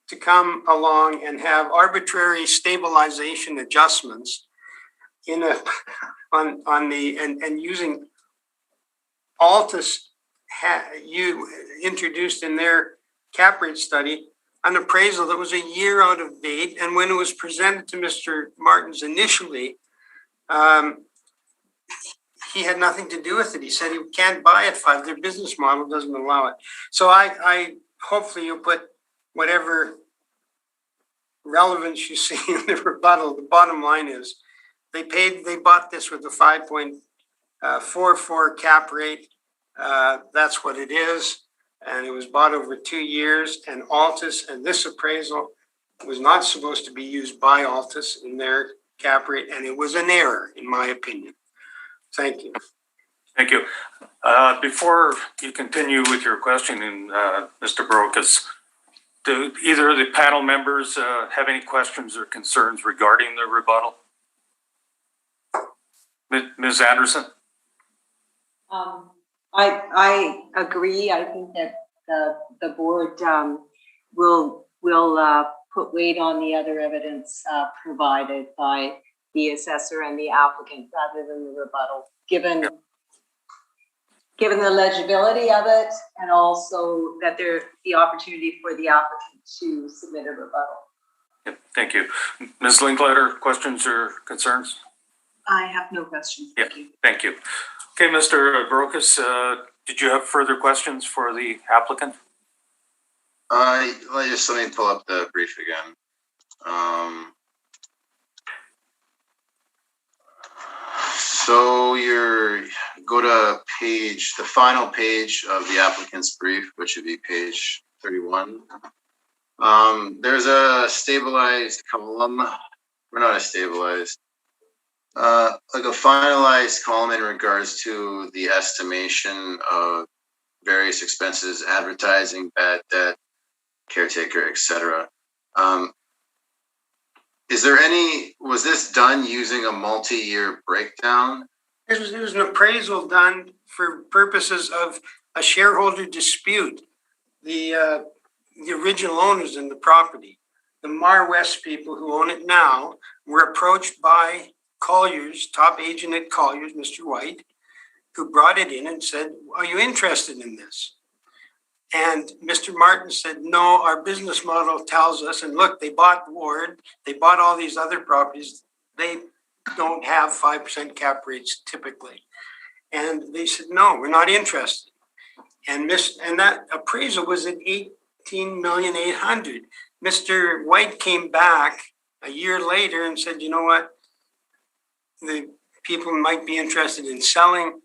to come along and have arbitrary stabilization adjustments in on the and using Altus you introduced in their cap rate study an appraisal that was a year out of date, and when it was presented to Mr. Martins initially, he had nothing to do with it. He said he can't buy at 5. Their business model doesn't allow it. So I hopefully you'll put whatever relevance you see in the rebuttal. The bottom line is they bought this with a 5.44 cap rate. That's what it is. And it was bought over 2 years, and Altus and this appraisal was not supposed to be used by Altus in their cap rate. And it was an error, in my opinion. Thank you. thank you. Before you continue with your questioning, Mr. Brokus, do either of the panel members have any questions or concerns regarding the rebuttal? Ms. Anderson? I agree. I think that the board will put weight on the other evidence provided by the assessor and the applicant rather than the rebuttal, given given the legibility of it and also that there the opportunity for the applicant to submit a rebuttal. Yep, thank you. Ms. Linklater, questions or concerns? I have no questions. Thank you. Thank you. Okay, Mr. Brokus, did you have further questions for the applicant? Let me pull up the brief again. So go to the final page of the applicant's brief, which would be page 31. There's a stabilized column, or not a stabilized, like a finalized column in regards to the estimation of various expenses, advertising, bad debt, caretaker, etc. Was this done using a multi-year breakdown? It was an appraisal done for purposes of a shareholder dispute. The original owners in the property, the Mar West people who own it now, were approached by Colliers, top agent at Colliers, Mr. White, who brought it in and said, "Are you interested in this?" And Mr. Martin said, "No, our business model tells us," and look, they bought Ward, they bought all these other properties. They don't have 5% cap rates typically. And they said, "No, we're not interested." And that appraisal was at $18,800,000. Mr. White came back a year later and said, "You know what? The people might be interested in selling."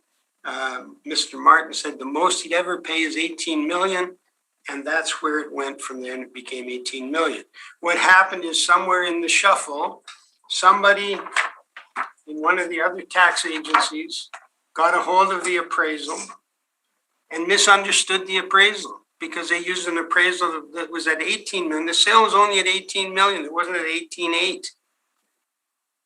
Mr. Martin said the most he'd ever pay is 18 million, and that's where it went from there, and it became 18 million. What happened is somewhere in the shuffle, somebody in one of the other tax agencies got a hold of the appraisal and misunderstood the appraisal because they used an appraisal that was at 18 million. The sale was only at 18 million. It wasn't at 18.8.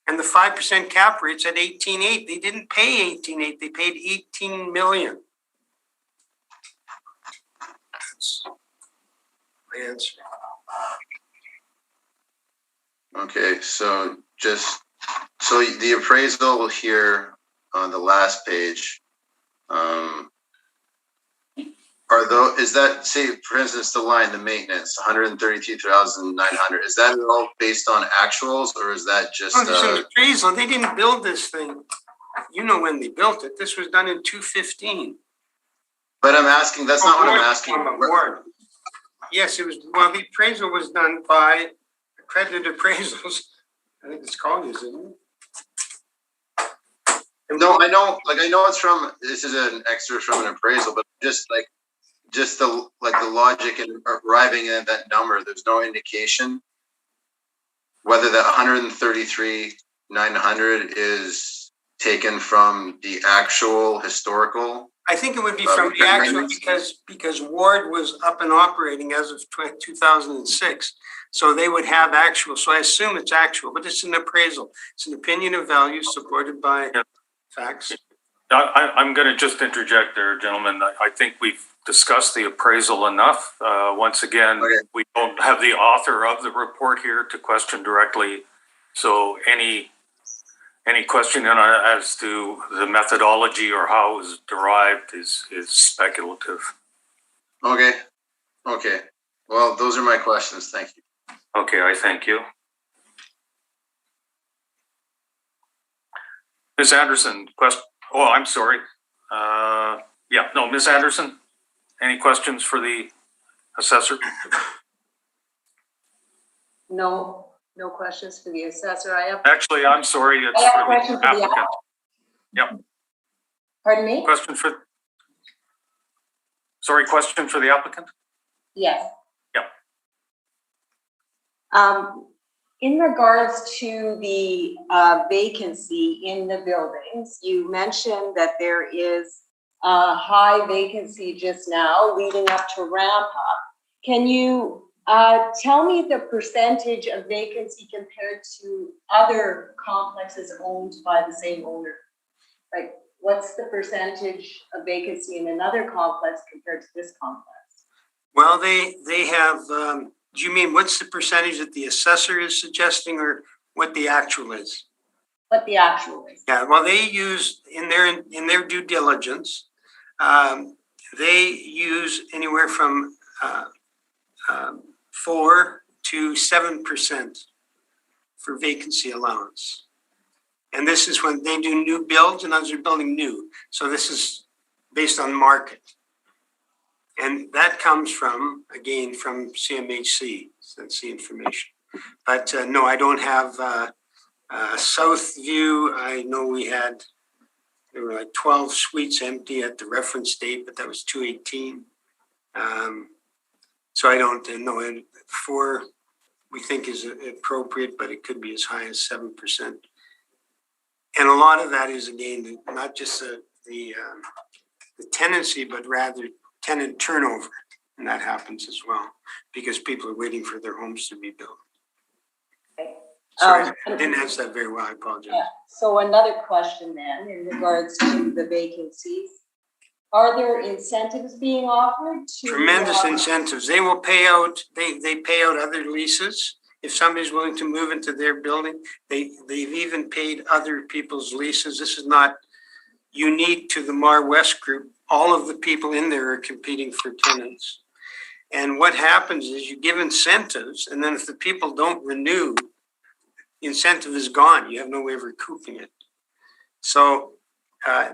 And the 5% cap rate's at 18.8. They didn't pay 18.8. They paid 18 million. That's my answer. Okay, so the appraisal here on the last page, is that, say, for instance, the maintenance, 132,900, is that all based on actuals, or is that just this is an appraisal. They didn't build this thing. You know when they built it. This was done in 2015. But I'm asking, that's not what I'm asking. Ward. Yes, it was. Well, the appraisal was done by accredited appraisals. I think it's called, isn't it? No, I know it's from, this is an excerpt from an appraisal, but just the logic in arriving at that number, there's no indication whether that 133,900 is taken from the actual historical. I think it would be from the actual because Ward was up and operating as of 2006. So they would have actual. So I assume it's actual, but it's an appraisal. It's an opinion of value supported by facts. I'm going to just interject there, gentlemen. I think we've discussed the appraisal enough. Once again, we don't have the author of the report here to question directly. So any question as to the methodology or how it was derived is speculative. Okay. Well, those are my questions. Thank you. Okay, I thank you. Ms. Anderson, oh, I'm sorry. Ms. Anderson, any questions for the assessor? No questions for the assessor. Actually, I'm sorry. It's I have for a question the applicant. Yep. Pardon me? Question for the applicant? Yes. Yep. In regards to the vacancy in the buildings, you mentioned that there is a high vacancy just now leading up to ramp up. Can you tell me the percentage of vacancy compared to other complexes owned by the same owner? Like, what's the percentage of vacancy in another complex compared to this complex? Well, they have. Do you mean what's the percentage that the assessor is suggesting, or what the actual is? What the actual is? Yeah. Well, they use in their due diligence. They use anywhere from 4 to 7% for vacancy allowance. And this is when they do new builds and others are building new. So this is based on market. And that comes from, again, from CMHC. So that's the information. But no, I don't have Southview. I know there were like 12 suites empty at the reference date, but that was 218. So I don't know. 4 we think is appropriate, but it could be as high as 7%. And a lot of that is, again, not just the tenancy, but rather tenant turnover. And that happens as well because people are waiting for their homes to be built. Okay. Sorry, I didn't answer that very well. I apologize. Yeah. So another question then, in regards to the vacancies, are there incentives being offered to? Tremendous incentives. They will pay out, they pay out other leases. If somebody's willing to move into their building, they've even paid other people's leases. This is not unique to the Mar West group. All of the people in there are competing for tenants. And what happens is you give incentives, and then if the people don't renew, the incentive is gone. You have no way of recouping it. So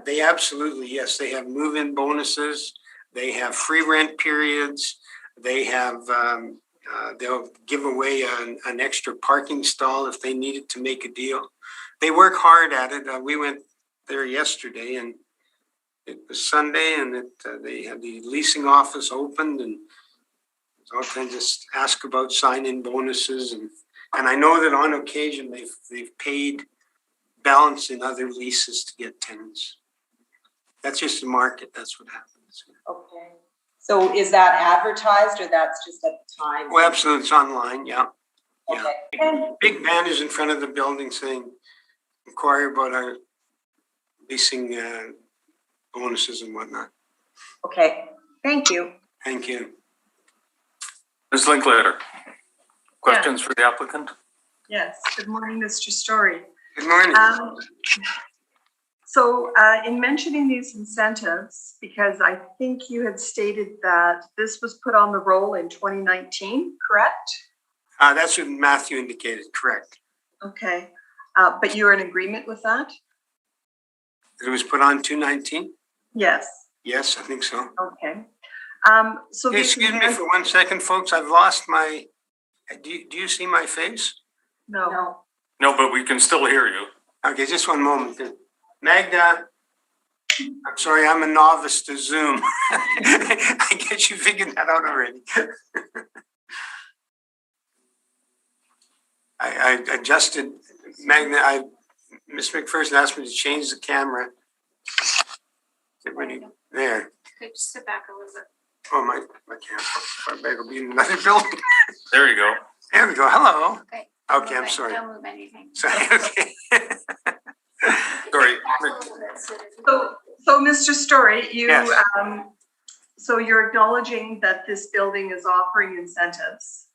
they absolutely, yes, they have move-in bonuses. They have free rent periods. They have, they'll give away an extra parking stall if they needed to make a deal. They work hard at it. We went there yesterday and it was Sunday and they had the leasing office opened and all kinds of ask about sign-in bonuses. And I know that on occasion they've paid balance in other leases to get tenants. That's just the market. That's what happens. Okay. So is that advertised or that's just at the time? Well, absolutely. It's online. Yeah. Okay. Yeah. Big banners in front of the building saying, inquire about our leasing bonuses and whatnot. Okay. Thank you. Thank you. Ms. Linklater, questions for the applicant? Yes, good morning, Mr. Story. Good morning. So in mentioning these incentives, because I think you had stated that this was put on the roll in 2019, correct? That's what Matthew indicated, correct. Okay, but you're in agreement with that? It was put on 219? Yes. Yes, I think so. Okay. So Hey, excuse me for 1 second, folks. I've lost my, do you see my face? No. No, but we can still hear you. Okay, just 1 moment. Magda, I'm sorry, I'm a novice to Zoom. I guess you figured that out already. I adjusted, Magda, Ms. McPherson asked me to change the camera. There. Could just sit back a little bit. Oh, my camera. I better be in another building. There you go. There we go. Hello. Okay. Okay, I'm sorry. Don't move anything. Sorry, okay. Sorry. Back a little bit so that- So Mr. Story, Yes. So you're acknowledging that this building is offering incentives.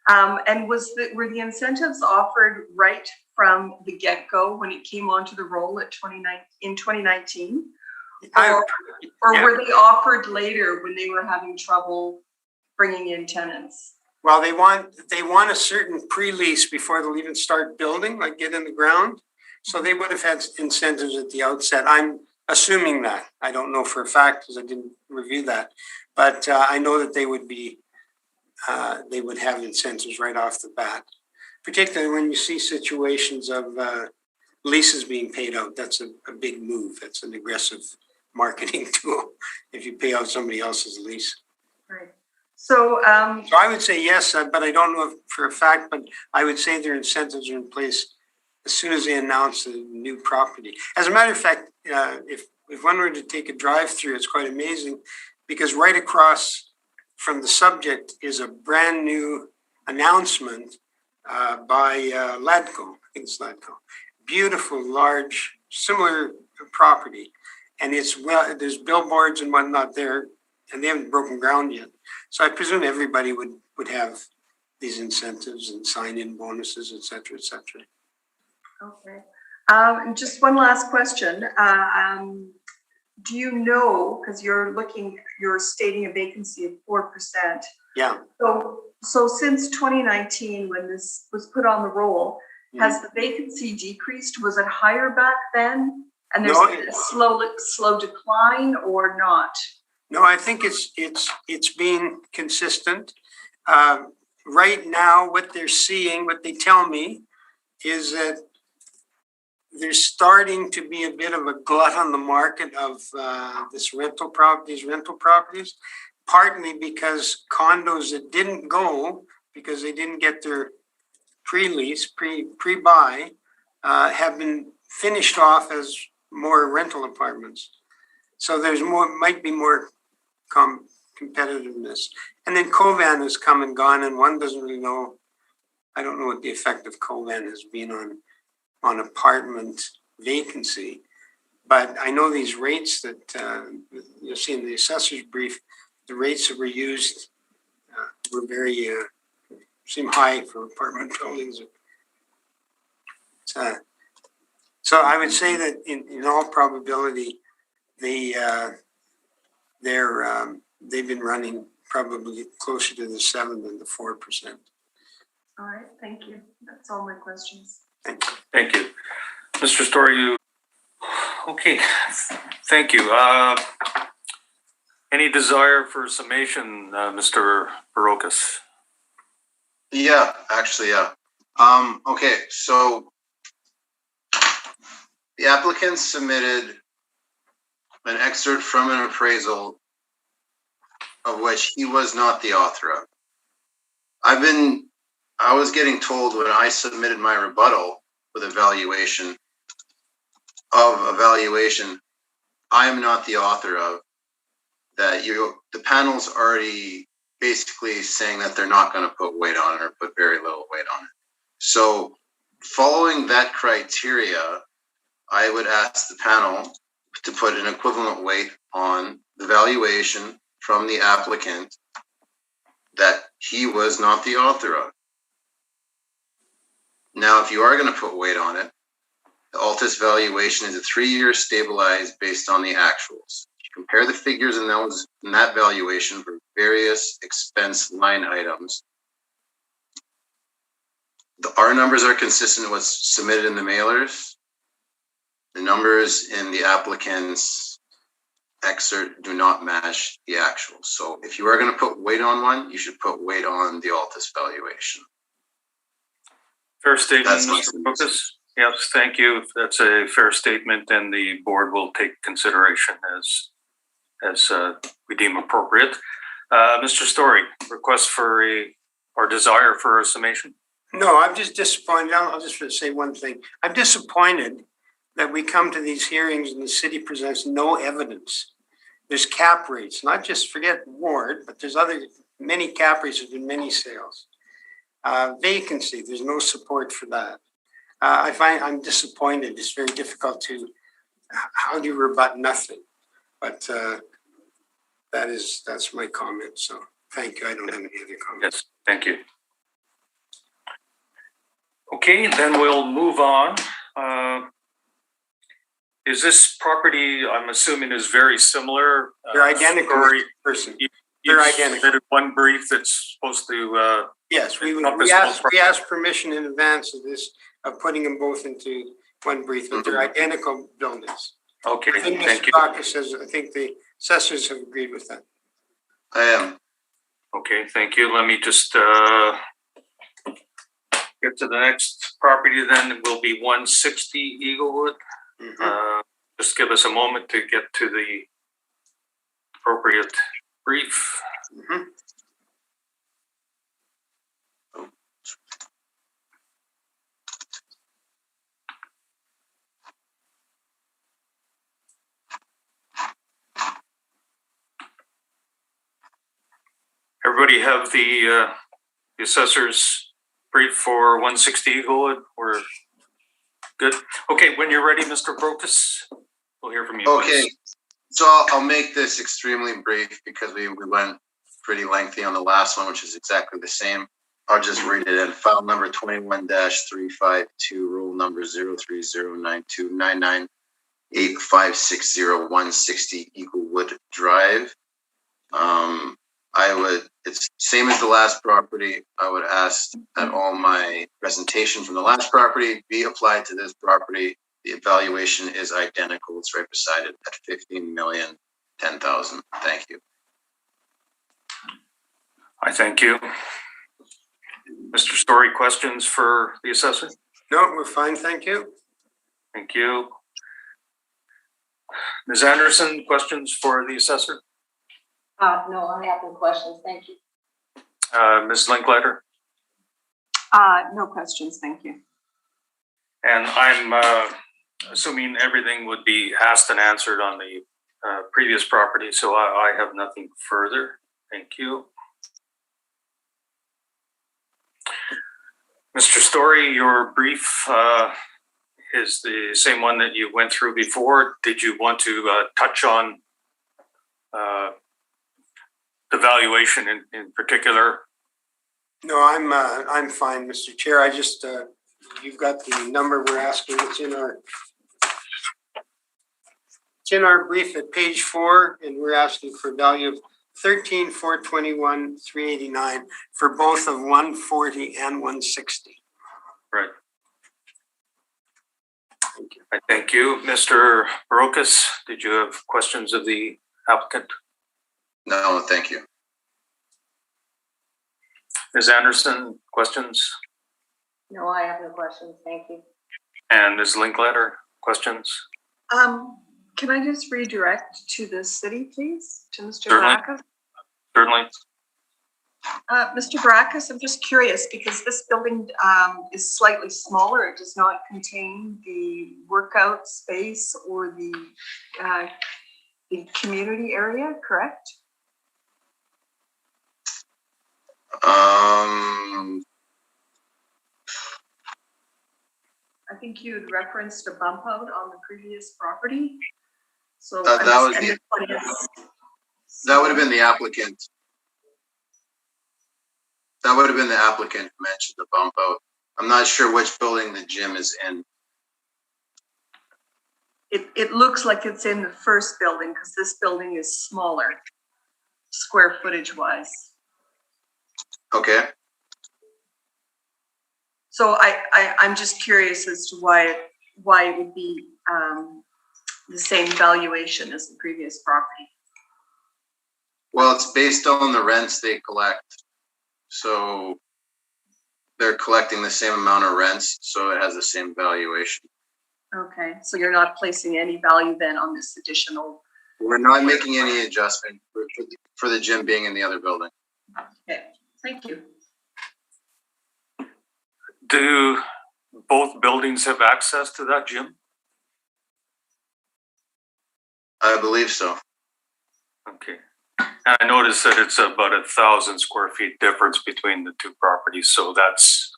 And were the incentives offered right from the get-go when it came onto the roll in 2019? Or Yeah. were they offered later when they were having trouble bringing in tenants? Well, they want a certain pre-lease before they'll even start building, like get in the ground. So they would have had incentives at the outset. I'm assuming that. I don't know for a fact because I didn't review that. But I know that they would have incentives right off the bat. Particularly when you see situations of leases being paid out. That's a big move. That's an aggressive marketing tool if you pay out somebody else's lease. Right. So, So I would say yes, but I don't know for a fact, but I would say their incentives are in place as soon as they announce a new property. As a matter of fact, if one were to take a drive through, it's quite amazing because right across from the subject is a brand new announcement by Ladco. I think it's Ladco. Beautiful, large, similar property. And there's billboards and whatnot there, and they haven't broken ground yet. So I presume everybody would have these incentives and sign-in bonuses, et cetera, et cetera. okay. Just one last question. do you know, because you're stating a vacancy of 4%. Yeah. So since 2019, when this was put on the roll, has the vacancy decreased? Was it higher back then? And there's been a slow decline or not? No, I think it's being consistent. Right now, what they're seeing, what they tell me, is that there's starting to be a bit of a glut on the market of these rental properties, partly because condos that didn't go because they didn't get their pre-buy have been finished off as more rental apartments. So there's might be more competitiveness. And then Covan has come and gone, and one doesn't really know. I don't know what the effect of Covan has been on apartment vacancy, but I know these rates that you'll see in the assessor's brief, the rates that were used were very, seem high for apartment buildings. So I would say that in all probability, they've been running probably closer to the 7 than the 4%. All right, thank you. That's all my questions. Thank you. Mr. Story, okay, thank you. Any desire for summation, Mr. Barocas? Yeah, actually, yeah. Okay, so the applicant submitted an excerpt from an appraisal of which he was not the author of. I was getting told when I submitted my rebuttal with evaluation, I am not the author of, that the panel's already basically saying that they're not going to put weight on it or put very little weight on it. So following that criteria, I would ask the panel to put an equivalent weight on the valuation from the applicant that he was not the author of. Now, if you are going to put weight on it, the Altus valuation is a 3-year stabilized based on the actuals. You compare the figures in that valuation for various expense line items. Our numbers are consistent with what's submitted in the mailers. The numbers in the applicant's excerpt do not match the actuals. So if you are going to put weight on one, you should put weight on the Altus valuation. Fair statement, That's Mr. Barocas. Yes, thank you. That's a fair statement, and the board will take consideration as we deem appropriate. Mr. Story, request for or desire for a summation? No, I'm just disappointed. I'll just say one thing. I'm disappointed that we come to these hearings and the city presents no evidence. There's cap rates, not just forget Ward, but there's many cap rates, there's been many sales. Vacancy, there's no support for that. I'm disappointed. It's very difficult how do you rebut nothing? But that's my comment. So thank you. I don't have any other comments. Yes, thank you. Okay, then we'll move on. Is this property, I'm assuming, is very similar? They're identical. They're identical. Submitted one brief that's supposed to. Yes, we asked permission in advance of this, of putting them both into one brief, but they're identical buildings. Okay, I think thank you. Mr. Baca says, I think the assessors have agreed with that. I am. Okay, thank you. Let me just get to the next property then. It will be 160 Eaglewood. Just give us a moment to get to the appropriate brief. Everybody have the assessor's brief for 160 Eaglewood? We're good. Okay, when you're ready, Mr. Barocas, we'll hear from you. Okay, please. so I'll make this extremely brief because we went pretty lengthy on the last one, which is exactly the same. I'll just read it in. File number 21-352, rule number 0309299. 8560160 Eaglewood Drive. It's same as the last property. I would ask that all my presentation from the last property be applied to this property. The evaluation is identical. It's right beside it at 15,010,000. Thank you. I thank you. Mr. Story, questions for the assessor? No, we're fine, thank you. Thank you. Ms. Anderson, questions for the assessor? No, I have no questions, thank you. Ms. Linkletter? No questions, thank you. And I'm assuming everything would be asked and answered on the previous property, so I have nothing further. Thank you. Mr. Story, your brief is the same one that you went through before. Did you want to touch on the valuation in particular? No, I'm fine, Mr. Chair. I just, you've got the number we're asking. It's in our brief at page 4, and we're asking for a value of 13,421,389 for both of 140 and 160. Right. Thank you. I thank you. Mr. Barocas, did you have questions of the applicant? No, thank you. Ms. Anderson, questions? No, I have no questions, thank you. And Ms. Linkletter, questions? Can I just redirect to the city, please, to Mr. Certainly. Baracus? Certainly. Mr. Baracus, I'm just curious because this building is slightly smaller. It does not contain the workout space or the community area, correct? I think you had referenced a bump out on the previous property. So that would have been the applicant. That would have been the applicant who mentioned the bump out. I'm not sure which building the gym is in. It looks like it's in the first building because this building is smaller, square footage wise. Okay. So I'm just curious as to why it would be the same valuation as the previous property. Well, it's based on the rents they collect. So they're collecting the same amount of rents, so it has the same valuation. Okay, so you're not placing any value then on this additional? We're not making any adjustment for the gym being in the other building. Okay, thank you. Do both buildings have access to that gym? I believe so. Okay. And I noticed that it's about 1,000 square feet difference between the two properties. So that's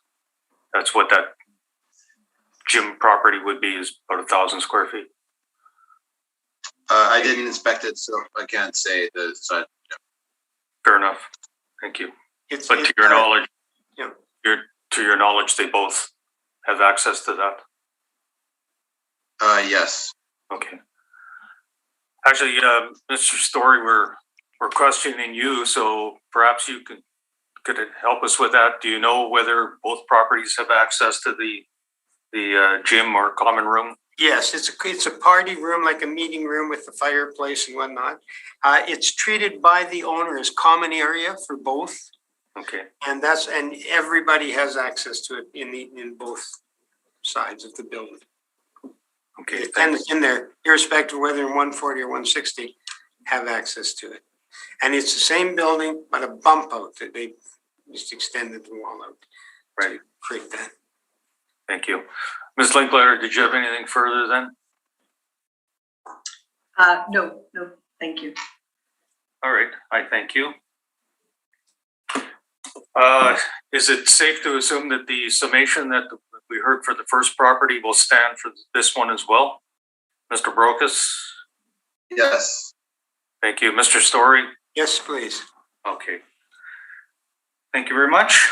what that gym property would be, is about 1,000 square feet. I didn't inspect it, so I can't say the side. Fair enough. Thank you. But to your knowledge, they both have access to that. Yes. Okay. Actually, Mr. Story, we're questioning you, so perhaps you could help us with that. Do you know whether both properties have access to the gym or common room? Yes, it's a party room, like a meeting room with the fireplace and whatnot. It's treated by the owner as common area for both. Okay. And everybody has access to it in both sides of the building. Okay. And in there, irrespective of whether in 140 or 160, have access to it. And it's the same building, but a bump out that they just extended the wall out. Right. To create that. Thank you. Ms. Linkletter, did you have anything further then? No, thank you. All right, I thank you. Is it safe to assume that the summation that we heard for the first property will stand for this one as well? Mr. Barocas? Yes. Thank you. Mr. Story? Yes, please. Okay. Thank you very much.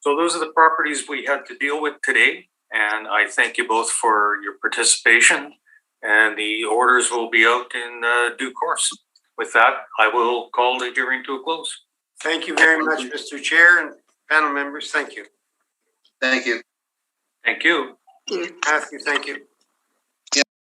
So those are the properties we had to deal with today, and I thank you both for your participation and the orders will be out in due course. With that, I will call the hearing to a close. Thank you very much, Mr. Chair and panel members. Thank you. Thank you. Thank you. Matthew, thank you.